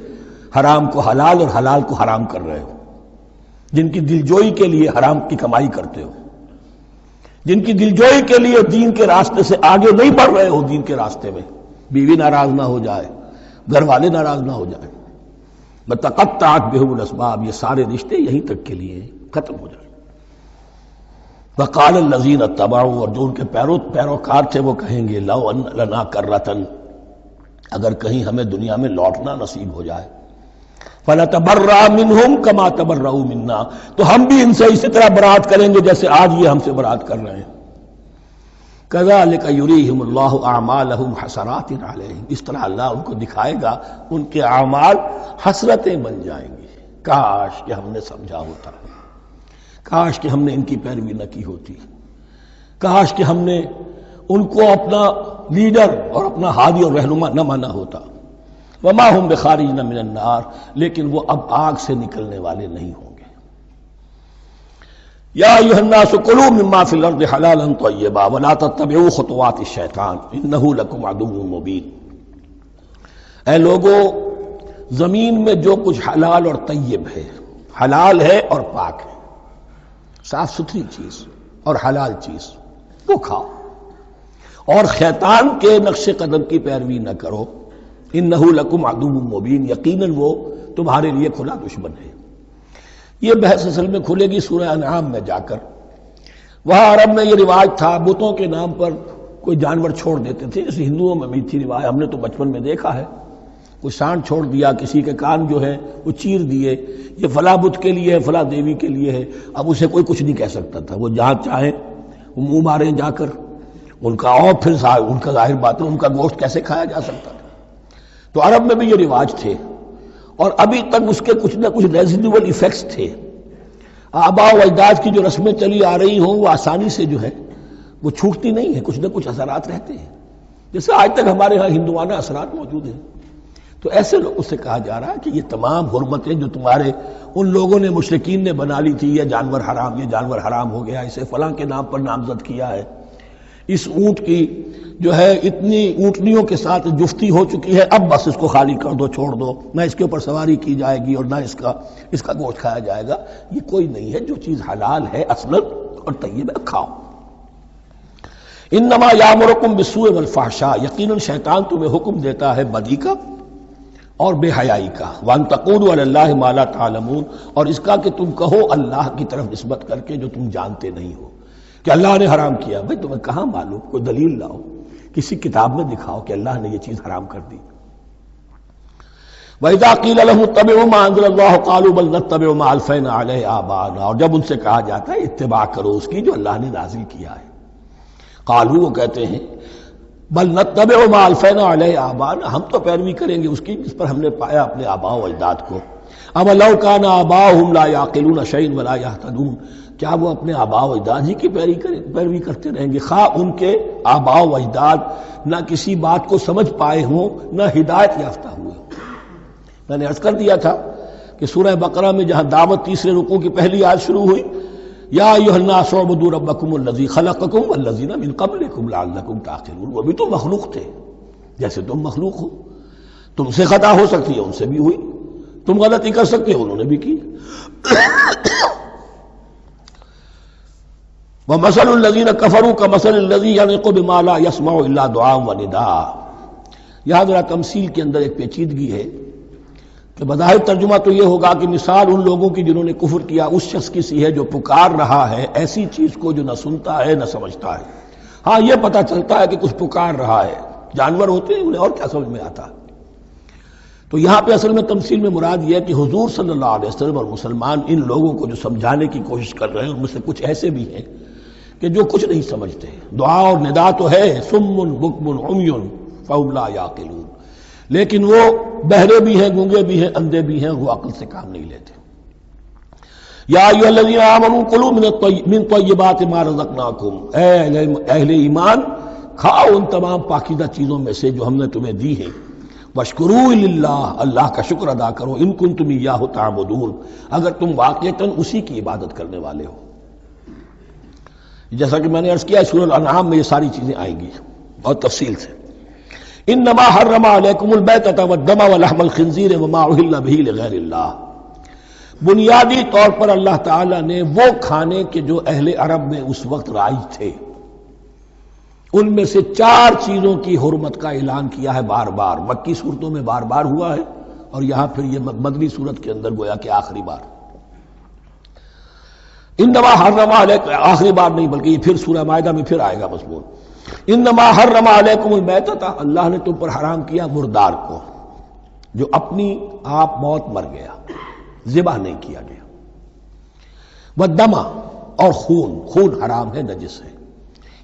حرام کو حلال اور حلال کو حرام کر رہے ہو، جن کی دلجوئی کے لیے حرام کی کمائی کرتے ہو، جن کی دلجوئی کے لیے دین کے راستے سے آگے نہیں بڑھ رہے ہو. دین کے راستے میں بیوی ناراض نہ ہو جائے، گھر والے ناراض نہ ہو جائیں، وتقطعت بهم الاسباب، یہ سارے رشتے یہیں تک کے لیے ختم ہو جائیں۔ وقال الذین اتبعوا، اور جو ان کے پیروکار تھے وہ کہیں گے لو ان لنا کرۃ، اگر کہیں ہمیں دنیا میں لوٹنا نصیب ہو جائے، فنتبرأ منہم کما تبرؤوا منا، تو ہم بھی ان سے اسی طرح برات کریں گے جیسے آج یہ ہم سے برات کر رہے ہیں۔ کذالک یریہم اللہ اعمالہم حسرات علیہم، اس طرح اللہ ان کو دکھائے گا ان کے اعمال حسرتیں بن جائیں گے۔ کاش کہ ہم نے سمجھا ہوتا، کاش کہ ہم نے ان کی پیروی نہ کی ہوتی، کاش کہ ہم نے ان کو اپنا لیڈر اور اپنا ہادی اور رہنما نہ مانا ہوتا۔ وما ہم بخارجین من النار، لیکن وہ اب آگ سے نکلنے والے نہیں ہوں گے۔ یا ایھا الناس کلوا مما فی الارض حلالا طیبا ولا تتبعوا خطوات الشیطان انہ لکم عدو مبین، اے لوگو زمین میں جو کچھ حلال اور طیب ہے، حلال ہے اور پاک ہے، صاف ستھری چیز اور حلال چیز وہ کھاؤ، اور شیطان کے نقش قدم کی پیروی نہ کرو، انہ لکم عدو مبین، یقیناً وہ تمہارے لیے کھلا دشمن ہے۔ یہ بحث اصل میں کھلے گی سورہ انعام میں جا کر۔ وہاں عرب میں یہ رواج تھا، بتوں کے نام پر کوئی جانور چھوڑ دیتے تھے، جیسے ہندوؤں میں بھی تھی رواج، ہم نے تو بچپن میں دیکھا ہے، کوئی سانڈ چھوڑ دیا، کسی کے کان جو ہے وہ چیر دیے، یہ فلاں بت کے لیے ہے، فلاں دیوی کے لیے ہے، اب اسے کوئی کچھ نہیں کہہ سکتا تھا، وہ جہاں چاہیں وہ منہ ماریں جا کر ان کا، اور پھر ان کا ظاہر بات ہے ان کا گوشت کیسے کھایا جا سکتا تھا۔ تو عرب میں بھی یہ رواج تھے، اور ابھی تک اس کے کچھ نہ کچھ ریزیڈول ایفیکٹس تھے۔ آباء و اجداد کی جو رسمیں چلی آ رہی ہوں وہ آسانی سے جو ہے وہ چھوٹتی نہیں ہے، کچھ نہ کچھ اثرات رہتے ہیں، جیسے آج تک ہمارے ہاں ہندوانہ اثرات موجود ہیں۔ تو ایسے لوگوں سے کہا جا رہا ہے کہ یہ تمام حرمتیں جو تمہارے ان لوگوں نے مشرکین نے بنا لی تھی، یہ جانور حرام، یہ جانور حرام ہو گیا، اسے فلاں کے نام پر نامزد کیا ہے، اس اونٹ کی جو ہے اتنی اونٹنیوں کے ساتھ جفتی ہو چکی ہے، اب بس اس کو خالی کر دو، چھوڑ دو، نہ اس کے اوپر سواری کی جائے گی اور نہ اس کا گوشت کھایا جائے گا، یہ کوئی نہیں ہے۔ جو چیز حلال ہے اصلاً اور طیب ہے کھاؤ۔ انما یامرکم بالسوء والفحشاء، یقیناً شیطان تمہیں حکم دیتا ہے بدی کا اور بے حیائی کا، وان تقولوا علی اللہ ما لا تعلمون، اور اس کا کہ تم کہو اللہ کی طرف نسبت کر کے جو تم جانتے نہیں ہو کہ اللہ نے حرام کیا۔ بھائی تمہیں کہاں معلوم؟ کوئی دلیل لاؤ، کسی کتاب میں دکھاؤ کہ اللہ نے یہ چیز حرام کر دی۔ وَإِذَا قِيلَ لَهُمُ اتَّبِعُوا مَا أَنزَلَ اللَّهُ قَالُوا بَلْ نَتَّبِعُ مَا أَلْفَيْنَا عَلَيْهِ آبَاءَنَا، اور جب ان سے کہا جاتا ہے اتباع کرو اس کی جو اللہ نے نازل کیا ہے، قالوا وہ کہتے ہیں بل نتبع ما الفینا علیہ آباءنا، ہم تو پیروی کریں گے اس کی جس پر ہم نے پایا اپنے آباء و اجداد کو۔ اولو کان آباؤہم لا یعقلون شیئا ولا یہتدون، کیا وہ اپنے آباء و اجداد ہی کی پیروی کرتے رہیں گے، خواہ ان کے آباء و اجداد نہ کسی بات کو سمجھ پائے ہوں نہ ہدایت یافتہ ہوئے ہوں۔ میں نے عرض کر دیا تھا کہ سورہ بقرہ میں جہاں دعوت تیسرے رکوع کی پہلی آیت شروع ہوئی، یا ایھا الناس اعبدوا ربکم الذی خلقکم والذین من قبلکم لعلکم تعقلون، وہ بھی تو مخلوق تھے جیسے تم مخلوق ہو، تم سے خطا ہو سکتی ہے ان سے بھی ہوئی، تم غلطی کر سکتے ہو انہوں نے بھی کی۔ ومثل الذین کفروا کمثل الذی ینطق بما لا یسمع الا دعاء ونداء، یہاں ذرا تمثیل کے اندر ایک پیچیدگی ہے کہ بظاہر ترجمہ تو یہ ہوگا کہ مثال ان لوگوں کی جنہوں نے کفر کیا اس شخص کی سی ہے جو پکار رہا ہے ایسی چیز کو جو نہ سنتا ہے نہ سمجھتا ہے۔ ہاں یہ پتہ چلتا ہے کہ کچھ پکار رہا ہے، جانور ہوتے ہیں انہیں اور کیا سمجھ میں آتا ہے۔ تو یہاں پہ اصل میں تمثیل میں مراد یہ ہے کہ حضور صلی اللہ علیہ وسلم اور مسلمان ان لوگوں کو جو سمجھانے کی کوشش کر رہے ہیں ان میں سے کچھ ایسے بھی ہیں کہ جو کچھ نہیں سمجھتے، دعا اور ندا تو ہے، صم بکم عمی فہم لا یعقلون، لیکن وہ بہرے بھی ہیں، گونگے بھی ہیں، اندھے بھی ہیں، وہ عقل سے کام نہیں لیتے۔ یا ایھا الذین آمنوا کلوا من طیبات ما رزقناکم، اے اہل ایمان کھاؤ ان تمام پاکیزہ چیزوں میں سے جو ہم نے تمہیں دی ہیں، واشکروا للہ، اللہ کا شکر ادا کرو، ان کنتم ایاہ تعبدون، اگر تم واقعتاً اسی کی عبادت کرنے والے ہو۔ جیسا کہ میں نے عرض کیا سورۃ الانعام میں یہ ساری چیزیں آئیں گی اور تفصیل سے۔ انما حرم علیکم المیتۃ والدم ولحم الخنزیر وما اہل بہ لغیر اللہ، بنیادی طور پر اللہ تعالیٰ نے وہ کھانے کے جو اہل عرب میں اس وقت رائج تھے ان میں سے 4 چیزوں کی حرمت کا اعلان کیا ہے، بار بار مکی صورتوں میں بار بار ہوا ہے اور یہاں پھر یہ مدنی صورت کے اندر گویا کہ آخری بار انما حرم علیکم، آخری بار نہیں بلکہ یہ پھر سورہ مائدہ میں پھر آئے گا مضمون، انما حرم علیکم المیتۃ، اللہ نے تم پر حرام کیا مردار کو، جو اپنی آپ موت مر گیا، ذبح نہیں کیا گیا، والدم، اور خون حرام ہے، نجس ہے۔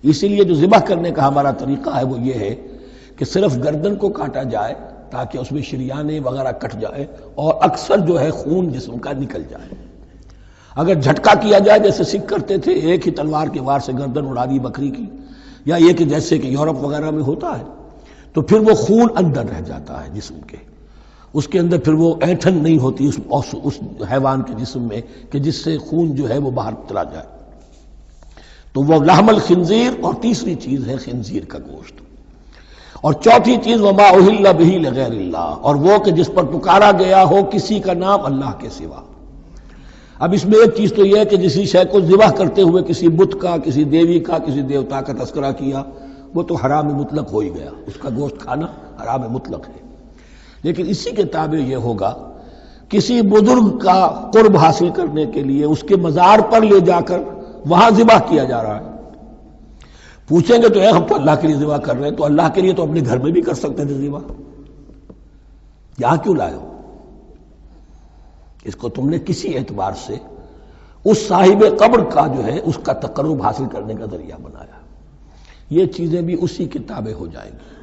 اسی لیے جو ذبح کرنے کا ہمارا طریقہ ہے وہ یہ ہے کہ صرف گردن کو کاٹا جائے تاکہ اس میں شریانے وغیرہ کٹ جائے اور اکثر جو ہے خون جسم کا نکل جائے۔ اگر جھٹکا کیا جائے جیسے سکھ کرتے تھے، ایک ہی تلوار کے وار سے گردن اڑا دی بکری کی، یا یہ کہ جیسے کہ یورپ وغیرہ میں ہوتا ہے، تو پھر وہ خون اندر رہ جاتا ہے جسم کے، اس کے اندر پھر وہ اینٹھن نہیں ہوتی اس حیوان کے جسم میں کہ جس سے خون جو ہے وہ باہر چلا جائے، تو وہ لحم الخنزیر، اور تیسری چیز ہے خنزیر کا گوشت، اور چوتھی چیز وما اہل بہ لغیر اللہ، اور وہ کہ جس پر پکارا گیا ہو کسی کا نام اللہ کے سوا۔ اب اس میں ایک چیز تو یہ ہے کہ جسی شے کو ذبح کرتے ہوئے کسی بت کا، کسی دیوی کا، کسی دیوتا کا تذکرہ کیا، وہ تو حرام مطلق ہو ہی گیا، اس کا گوشت کھانا حرام مطلق ہے۔ لیکن اسی کے تابع یہ ہوگا کسی بزرگ کا قرب حاصل کرنے کے لیے اس کے مزار پر لے جا کر وہاں ذبح کیا جا رہا ہے، پوچھیں گے تو ہم تو اللہ کے لیے ذبح کر رہے ہیں، تو اللہ کے لیے تو اپنے گھر میں بھی کر سکتے تھے ذبح، یہاں کیوں لائے ہو؟ اس کو تم نے کسی اعتبار سے اس صاحب قبر کا جو ہے اس کا تقرب حاصل کرنے کا ذریعہ بنایا۔ یہ چیزیں بھی اسی کی تابع ہو جائیں گی۔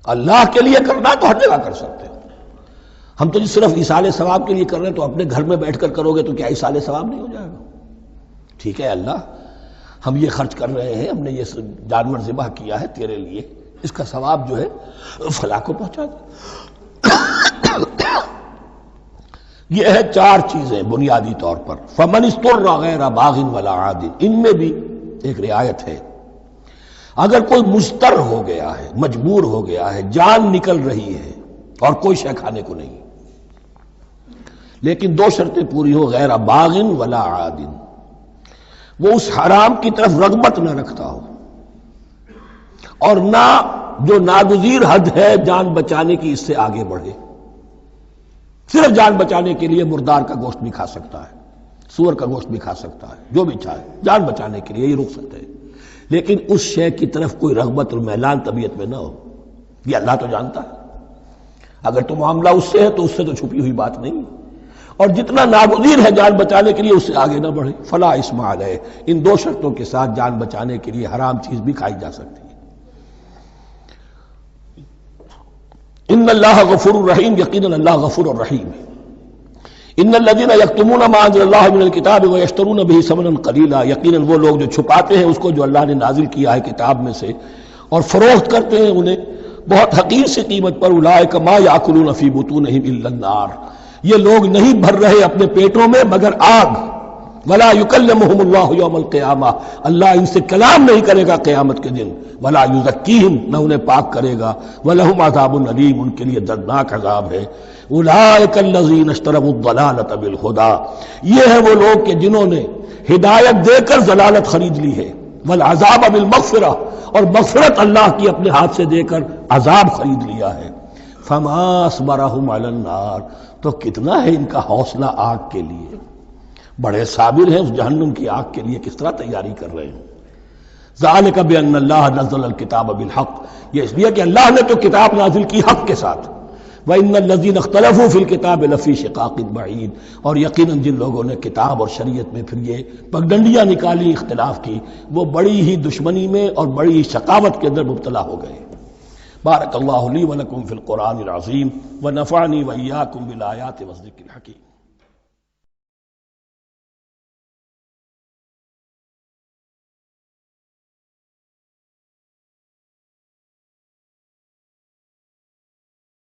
اللہ کے لیے کرنا تو ہر جگہ کر سکتے ہو، ہم تو صرف ایصال ثواب کے لیے کر رہے ہیں، تو اپنے گھر میں بیٹھ کر کرو گے تو کیا ایصال ثواب نہیں ہو جائے گا؟ ٹھیک ہے اللہ، ہم یہ خرچ کر رہے ہیں، ہم نے یہ جانور ذبح کیا ہے تیرے لیے، اس کا ثواب جو ہے فلاں کو پہنچا دے۔ یہ ہے چار چیزیں بنیادی طور پر۔ فمن اضطر غیر باغ ولا عاد، ان میں بھی ایک رعایت ہے، اگر کوئی مضطر ہو گیا ہے، مجبور ہو گیا ہے، جان نکل رہی ہے اور کوئی شے کھانے کو نہیں، لیکن دو شرطیں پوری ہو، غیر باغ ولا عاد، وہ اس حرام کی طرف رغبت نہ رکھتا ہو اور نہ جو ناگزیر حد ہے جان بچانے کی اس سے آگے بڑھے۔ صرف جان بچانے کے لیے مردار کا گوشت بھی کھا سکتا ہے، سور کا گوشت بھی کھا سکتا ہے، جو بھی چاہے جان بچانے کے لیے یہ رک سکتے ہیں، لیکن اس شے کی طرف کوئی رغبت اور میلان طبیعت میں نہ ہو۔ یہ اللہ تو جانتا ہے، اگر تو معاملہ اس سے ہے تو اس سے تو چھپی ہوئی بات نہیں، اور جتنا ناگزیر ہے جان بچانے کے لیے اس سے آگے نہ بڑھے۔ فلا اسم علیہ، ان دو شرطوں کے ساتھ جان بچانے کے لیے حرام چیز بھی کھائی جا سکتی ہے۔ ان اللہ غفور الرحیم، یقیناً اللہ غفور الرحیم ہے۔ ان الذین یکتمون ما انزل اللہ من الکتاب ویشترون بہ ثمنا قلیلا، یقیناً وہ لوگ جو چھپاتے ہیں اس کو جو اللہ نے نازل کیا ہے کتاب میں سے اور فروخت کرتے ہیں انہیں بہت حقیر سی قیمت پر، اولئک ما یاکلون فی بطونہم الا النار، یہ لوگ نہیں بھر رہے اپنے پیٹوں میں مگر آگ۔ ولا یکلمہم اللہ یوم القیامہ، اللہ ان سے کلام نہیں کرے گا قیامت کے دن۔ ولا یزکیہم، نہ انہیں پاک کرے گا۔ ولہم عذاب علیم، ان کے لیے دردناک عذاب ہے۔ اولئک الذین اشتروا الضلالۃ بالہدی، یہ ہے وہ لوگ کہ جنہوں نے ہدایت دے کر ضلالت خرید لی ہے۔ والعذاب بالمغفرہ، اور مغفرت اللہ کی اپنے ہاتھ سے دے کر عذاب خرید لیا ہے۔ فما اصبرہم علی النار، تو کتنا ہے ان کا حوصلہ آگ کے لیے، بڑے صابر ہیں اس جہنم کی آگ کے لیے، کس طرح تیاری کر رہے ہیں۔ ذالک بان اللہ نزل الکتاب بالحق، یہ اس لیے کہ اللہ نے تو کتاب نازل کی حق کے ساتھ۔ وان الذین اختلفوا فی الکتاب لفی شقاق بعید، اور یقیناً جن لوگوں نے کتاب اور شریعت میں پھر یہ پگڈنڈیاں نکالی اختلاف کی، وہ بڑی ہی دشمنی میں اور بڑی ہی شقاوت کے اندر مبتلا ہو گئے۔ بارک اللہ لی ولکم فی القرآن العظیم ونفعنی وإیاکم بالآیات والذکر الحکیم۔